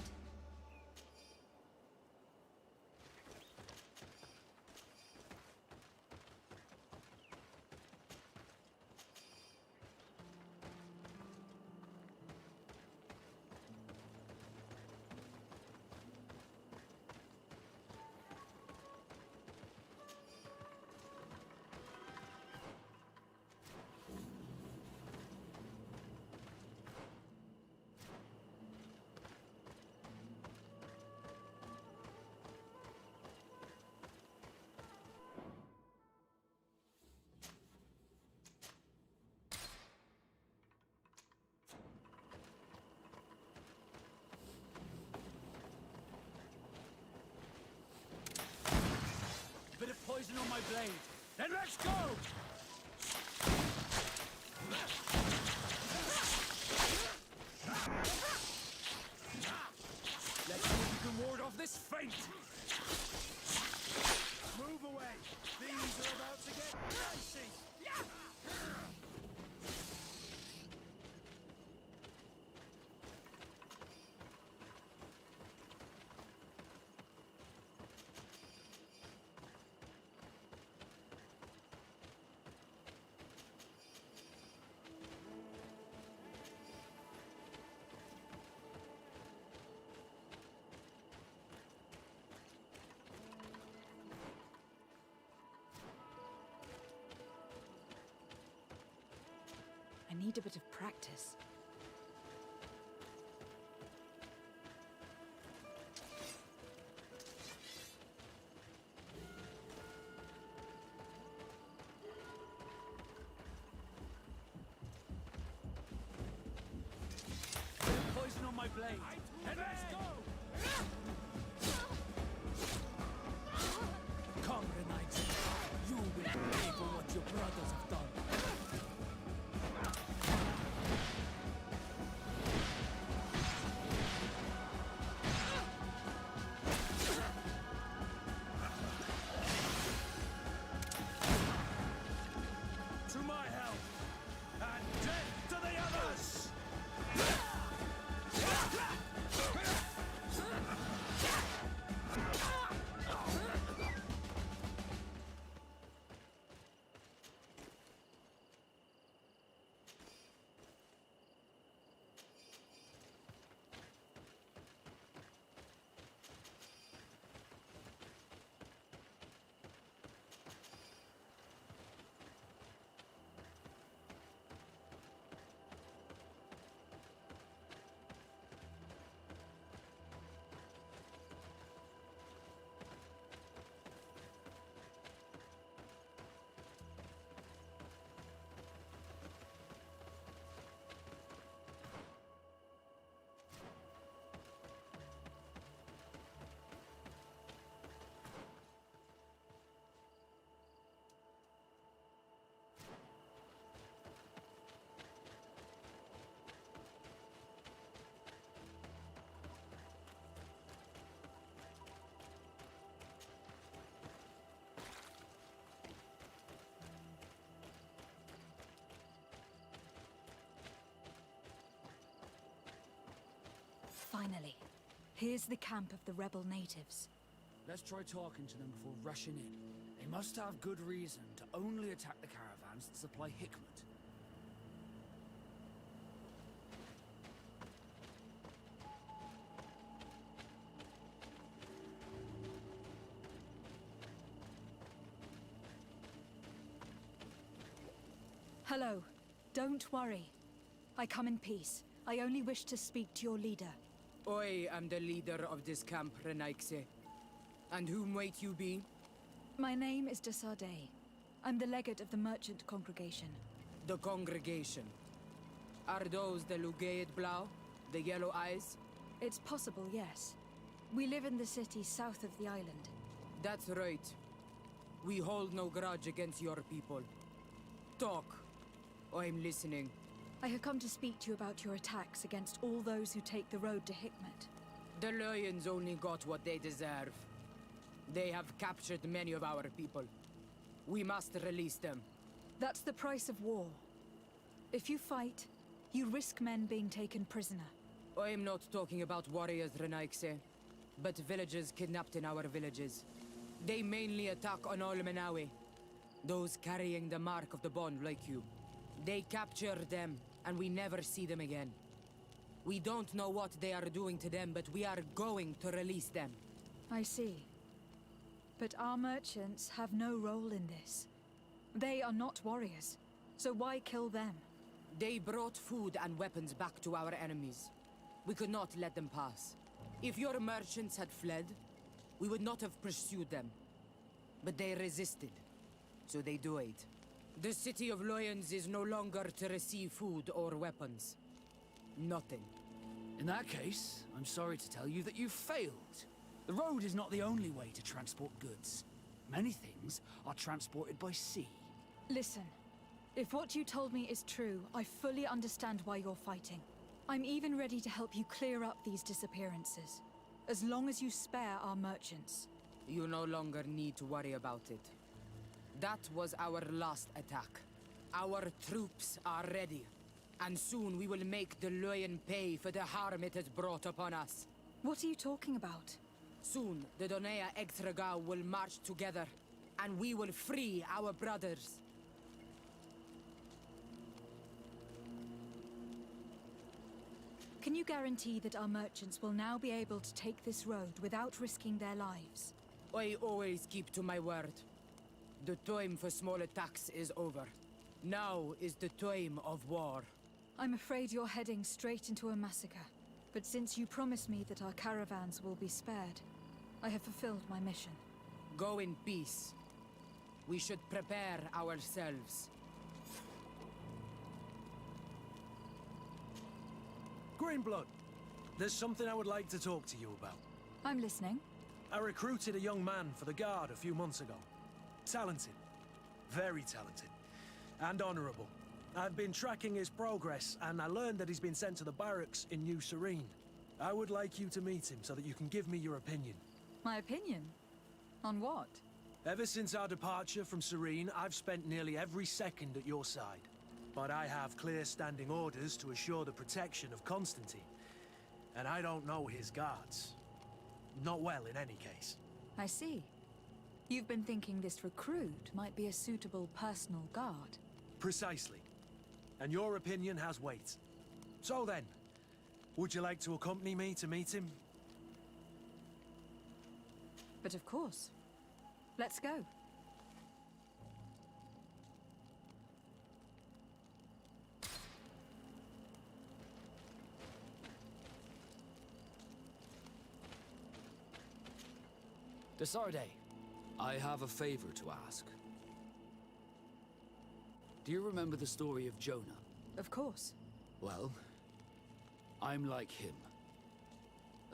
Speaker 14: Bit of poison on my blade. Then let's go! Let's see if you can ward off this feint!
Speaker 19: Move away! These are about to get dicey!
Speaker 2: I need a bit of practice.
Speaker 14: Poison on my blade. And let's go! Come, Renite. You will pay for what your brothers have done. To my help! And death to the others!
Speaker 2: Finally. Here's the camp of the rebel natives.
Speaker 14: Let's try talking to them before rushing in. They must have good reason to only attack the caravans that supply Hikmet.
Speaker 2: Hello. Don't worry. I come in peace. I only wish to speak to your leader.
Speaker 20: I am the leader of this camp, Renaikse. And whom might you be?
Speaker 2: My name is Desade. I'm the legate of the merchant congregation.
Speaker 20: The congregation. Are those the Lugaid Blau? The yellow eyes?
Speaker 2: It's possible, yes. We live in the city south of the island.
Speaker 20: That's right. We hold no grudge against your people. Talk. I'm listening.
Speaker 2: I have come to speak to you about your attacks against all those who take the road to Hikmet.
Speaker 20: The Lions only got what they deserve. They have captured many of our people. We must release them.
Speaker 2: That's the price of war. If you fight, you risk men being taken prisoner.
Speaker 20: I'm not talking about warriors, Renaikse, but villagers kidnapped in our villages. They mainly attack on Almenawi, those carrying the mark of the bond like you. They capture them, and we never see them again. We don't know what they are doing to them, but we are going to release them.
Speaker 2: I see. But our merchants have no role in this. They are not warriors, so why kill them?
Speaker 20: They brought food and weapons back to our enemies. We could not let them pass. If your merchants had fled, we would not have pursued them. But they resisted, so they died. The city of Loyans is no longer to receive food or weapons. Nothing.
Speaker 9: In that case, I'm sorry to tell you that you failed. The road is not the only way to transport goods. Many things are transported by sea.
Speaker 2: Listen, if what you told me is true, I fully understand why you're fighting. I'm even ready to help you clear up these disappearances, as long as you spare our merchants.
Speaker 20: You no longer need to worry about it. That was our last attack. Our troops are ready, and soon we will make the Loyan pay for the harm it has brought upon us.
Speaker 2: What are you talking about?
Speaker 20: Soon, the Donea Extragao will march together, and we will free our brothers.
Speaker 2: Can you guarantee that our merchants will now be able to take this road without risking their lives?
Speaker 20: I always keep to my word. The time for small attacks is over. Now is the time of war.
Speaker 2: I'm afraid you're heading straight into a massacre. But since you promised me that our caravans will be spared, I have fulfilled my mission.
Speaker 20: Go in peace. We should prepare ourselves.
Speaker 12: Greenblood, there's something I would like to talk to you about.
Speaker 2: I'm listening.
Speaker 12: I recruited a young man for the guard a few months ago. Talented. Very talented. And honorable. I've been tracking his progress, and I learned that he's been sent to the barracks in New Serene. I would like you to meet him so that you can give me your opinion.
Speaker 2: My opinion? On what?
Speaker 12: Ever since our departure from Serene, I've spent nearly every second at your side. But I have clear standing orders to assure the protection of Constantine. And I don't know his guards. Not well, in any case.
Speaker 2: I see. You've been thinking this recruit might be a suitable personal guard.
Speaker 12: Precisely. And your opinion has weight. So then, would you like to accompany me to meet him?
Speaker 2: But of course. Let's go.
Speaker 9: Desarde, I have a favor to ask. Do you remember the story of Jonah?
Speaker 2: Of course.
Speaker 9: Well, I'm like him.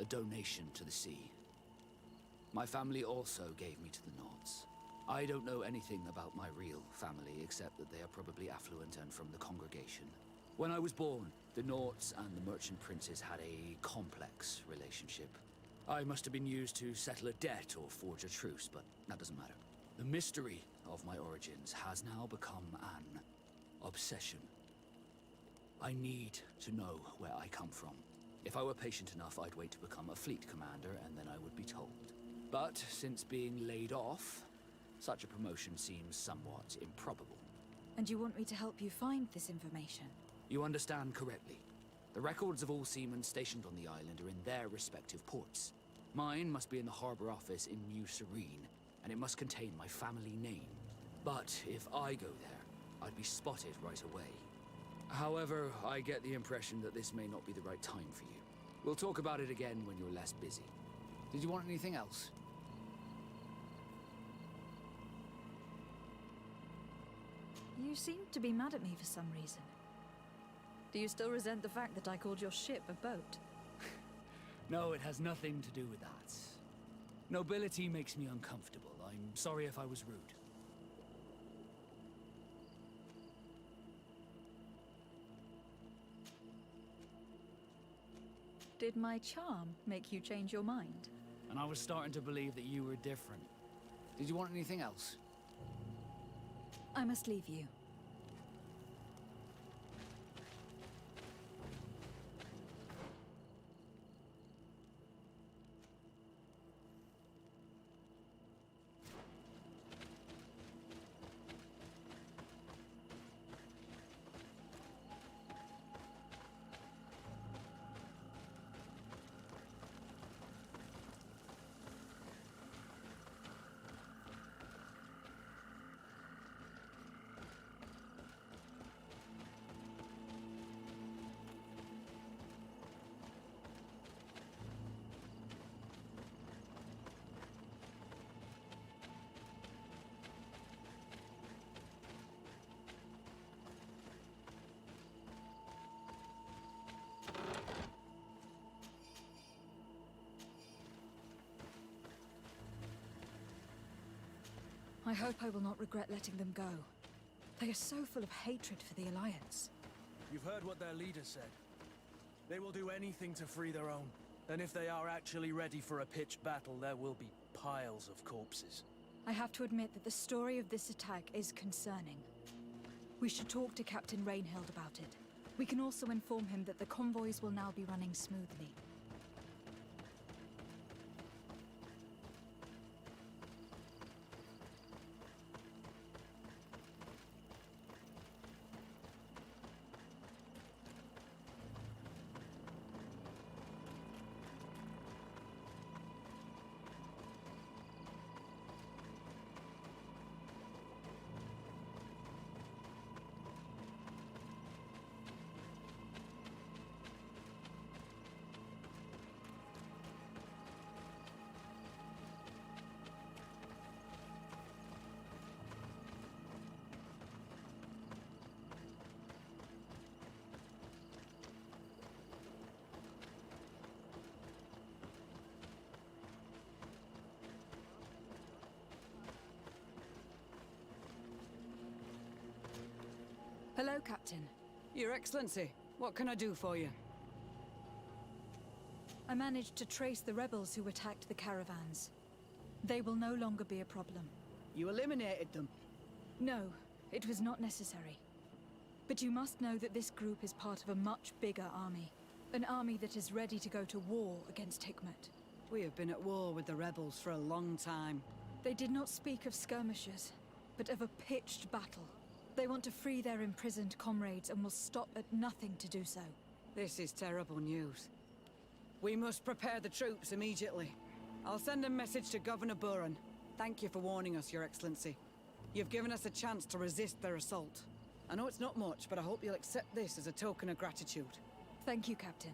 Speaker 9: A donation to the sea. My family also gave me to the Nords. I don't know anything about my real family, except that they are probably affluent and from the congregation. When I was born, the Nords and the merchant princes had a complex relationship. I must have been used to settle a debt or forge a truce, but that doesn't matter. The mystery of my origins has now become an obsession. I need to know where I come from. If I were patient enough, I'd wait to become a fleet commander, and then I would be told. But since being laid off, such a promotion seems somewhat improbable.
Speaker 2: And you want me to help you find this information?
Speaker 9: You understand correctly. The records of all seamen stationed on the island are in their respective ports. Mine must be in the harbor office in New Serene, and it must contain my family name. But if I go there, I'd be spotted right away. However, I get the impression that this may not be the right time for you. We'll talk about it again when you're less busy. Did you want anything else?
Speaker 2: You seem to be mad at me for some reason. Do you still resent the fact that I called your ship a boat?
Speaker 9: No, it has nothing to do with that. Nobility makes me uncomfortable. I'm sorry if I was rude.
Speaker 2: Did my charm make you change your mind?
Speaker 9: And I was starting to believe that you were different. Did you want anything else?
Speaker 2: I must leave you. I hope I will not regret letting them go. They are so full of hatred for the Alliance.
Speaker 12: You've heard what their leader said. They will do anything to free their own. And if they are actually ready for a pitched battle, there will be piles of corpses.
Speaker 2: I have to admit that the story of this attack is concerning. We should talk to Captain Rainhild about it. We can also inform him that the convoys will now be running smoothly. Hello, Captain.
Speaker 16: Your Excellency, what can I do for you?
Speaker 2: I managed to trace the rebels who attacked the caravans. They will no longer be a problem.
Speaker 16: You eliminated them?
Speaker 2: No, it was not necessary. But you must know that this group is part of a much bigger army. An army that is ready to go to war against Hikmet.
Speaker 16: We have been at war with the rebels for a long time.
Speaker 2: They did not speak of skirmishes, but of a pitched battle. They want to free their imprisoned comrades and will stop at nothing to do so.
Speaker 16: This is terrible news. We must prepare the troops immediately. I'll send a message to Governor Buran. Thank you for warning us, Your Excellency. You've given us a chance to resist their assault. I know it's not much, but I hope you'll accept this as a token of gratitude.
Speaker 2: Thank you, Captain.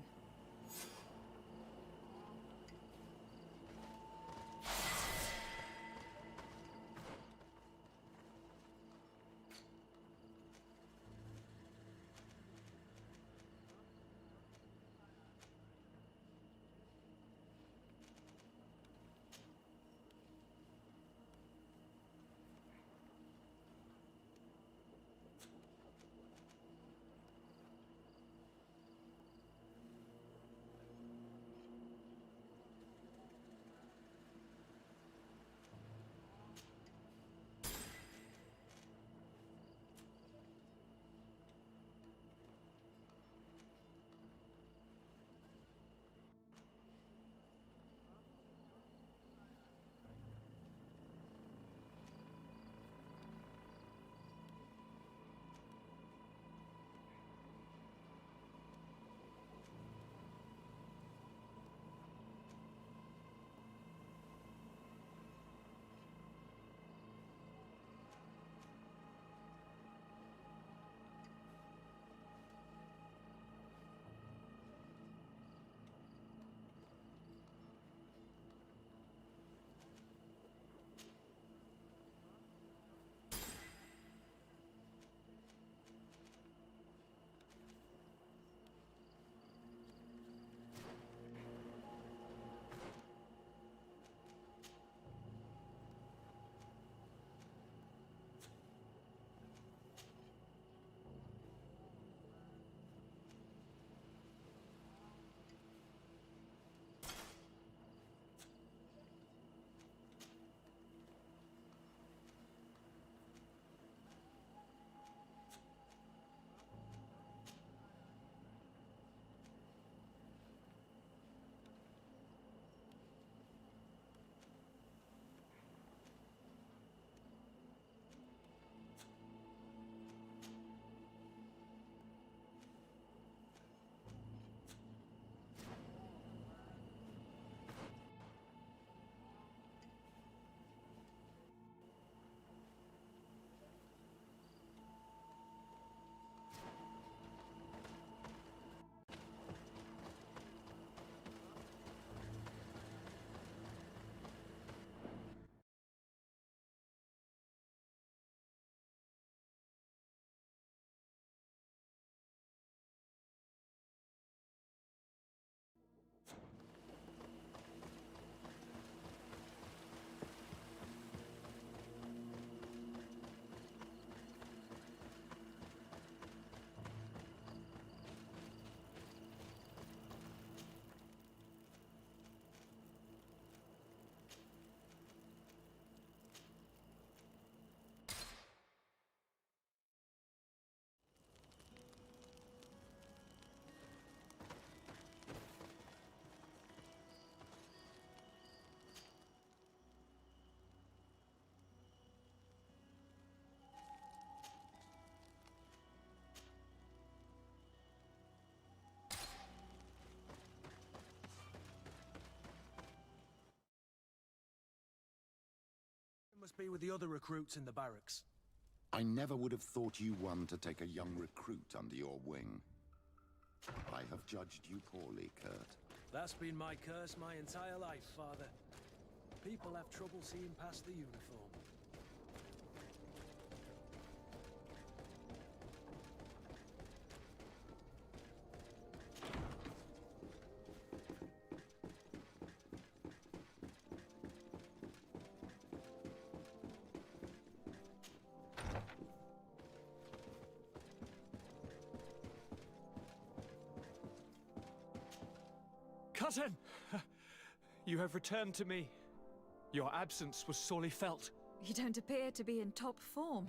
Speaker 12: must be with the other recruits in the barracks.
Speaker 8: I never would have thought you one to take a young recruit under your wing. I have judged you poorly, Kurt.
Speaker 12: That's been my curse my entire life, Father. People have trouble seeing past the uniform.
Speaker 14: Cousin! You have returned to me. Your absence was sorely felt.
Speaker 2: You don't appear to be in top form.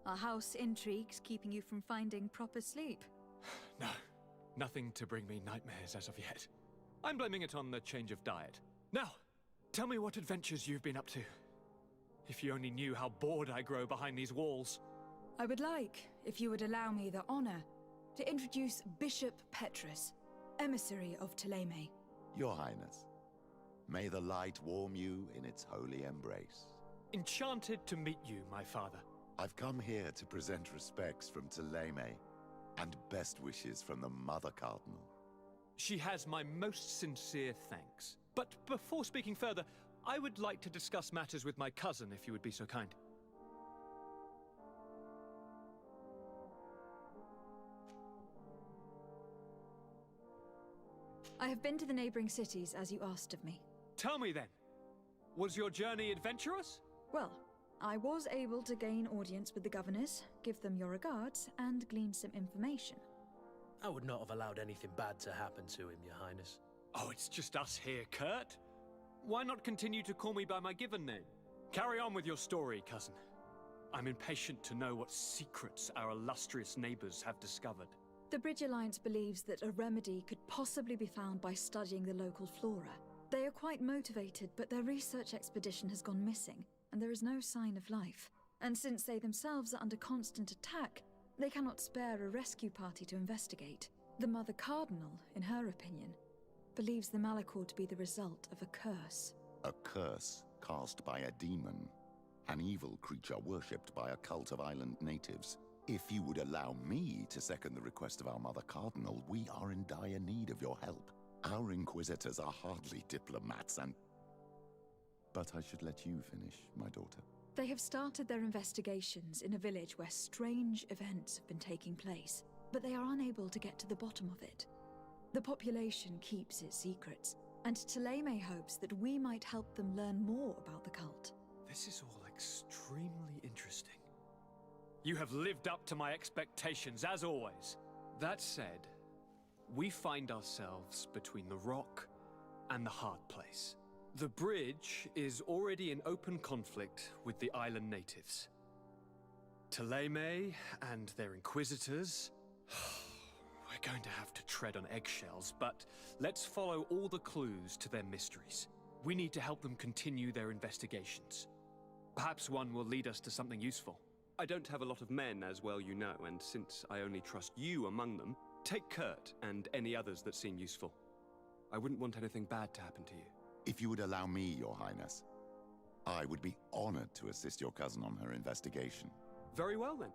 Speaker 2: Are house intrigues keeping you from finding proper sleep?
Speaker 14: No, nothing to bring me nightmares as of yet. I'm blaming it on the change of diet. Now, tell me what adventures you've been up to. If you only knew how bored I grow behind these walls.
Speaker 2: I would like, if you would allow me the honor, to introduce Bishop Petrus, emissary of Ptolemy.
Speaker 8: Your Highness, may the light warm you in its holy embrace.
Speaker 14: Enchanted to meet you, my father.
Speaker 8: I've come here to present respects from Ptolemy, and best wishes from the Mother Cardinal.
Speaker 14: She has my most sincere thanks. But before speaking further, I would like to discuss matters with my cousin, if you would be so kind.
Speaker 2: I have been to the neighboring cities, as you asked of me.
Speaker 14: Tell me then, was your journey adventurous?
Speaker 2: Well, I was able to gain audience with the governors, give them your regards, and glean some information.
Speaker 12: I would not have allowed anything bad to happen to him, Your Highness.
Speaker 14: Oh, it's just us here, Kurt. Why not continue to call me by my given name? Carry on with your story, cousin. I'm impatient to know what secrets our illustrious neighbors have discovered.
Speaker 2: The Bridge Alliance believes that a remedy could possibly be found by studying the local flora. They are quite motivated, but their research expedition has gone missing, and there is no sign of life. And since they themselves are under constant attack, they cannot spare a rescue party to investigate. The Mother Cardinal, in her opinion, believes the Malachor to be the result of a curse.
Speaker 8: A curse cast by a demon. An evil creature worshipped by a cult of island natives. If you would allow me to second the request of our Mother Cardinal, we are in dire need of your help. Our Inquisitors are hardly diplomats and... But I should let you finish, my daughter.
Speaker 2: They have started their investigations in a village where strange events have been taking place, but they are unable to get to the bottom of it. The population keeps its secrets, and Ptolemy hopes that we might help them learn more about the cult.
Speaker 14: This is all extremely interesting. You have lived up to my expectations, as always. That said, we find ourselves between the rock and the hard place. The bridge is already in open conflict with the island natives. Ptolemy and their inquisitors... We're going to have to tread on eggshells, but let's follow all the clues to their mysteries. We need to help them continue their investigations. Perhaps one will lead us to something useful. I don't have a lot of men, as well you know, and since I only trust you among them, take Kurt and any others that seem useful. I wouldn't want anything bad to happen to you.
Speaker 8: If you would allow me, Your Highness, I would be honored to assist your cousin on her investigation.
Speaker 14: Very well, then.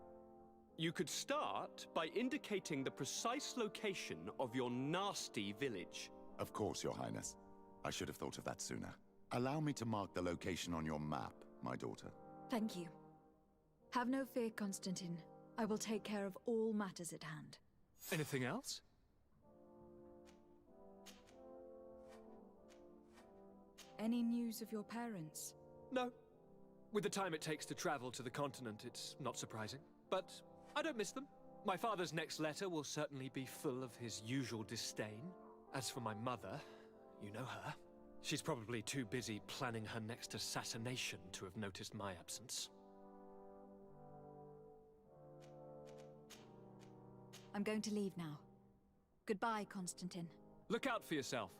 Speaker 14: You could start by indicating the precise location of your nasty village.
Speaker 8: Of course, Your Highness. I should have thought of that sooner. Allow me to mark the location on your map, my daughter.
Speaker 2: Thank you. Have no fear, Constantine. I will take care of all matters at hand.
Speaker 14: Anything else?
Speaker 2: Any news of your parents?
Speaker 14: No. With the time it takes to travel to the continent, it's not surprising. But I don't miss them. My father's next letter will certainly be full of his usual disdain. As for my mother, you know her. She's probably too busy planning her next assassination to have noticed my absence.
Speaker 2: I'm going to leave now. Goodbye, Constantine.
Speaker 14: Look out for yourself.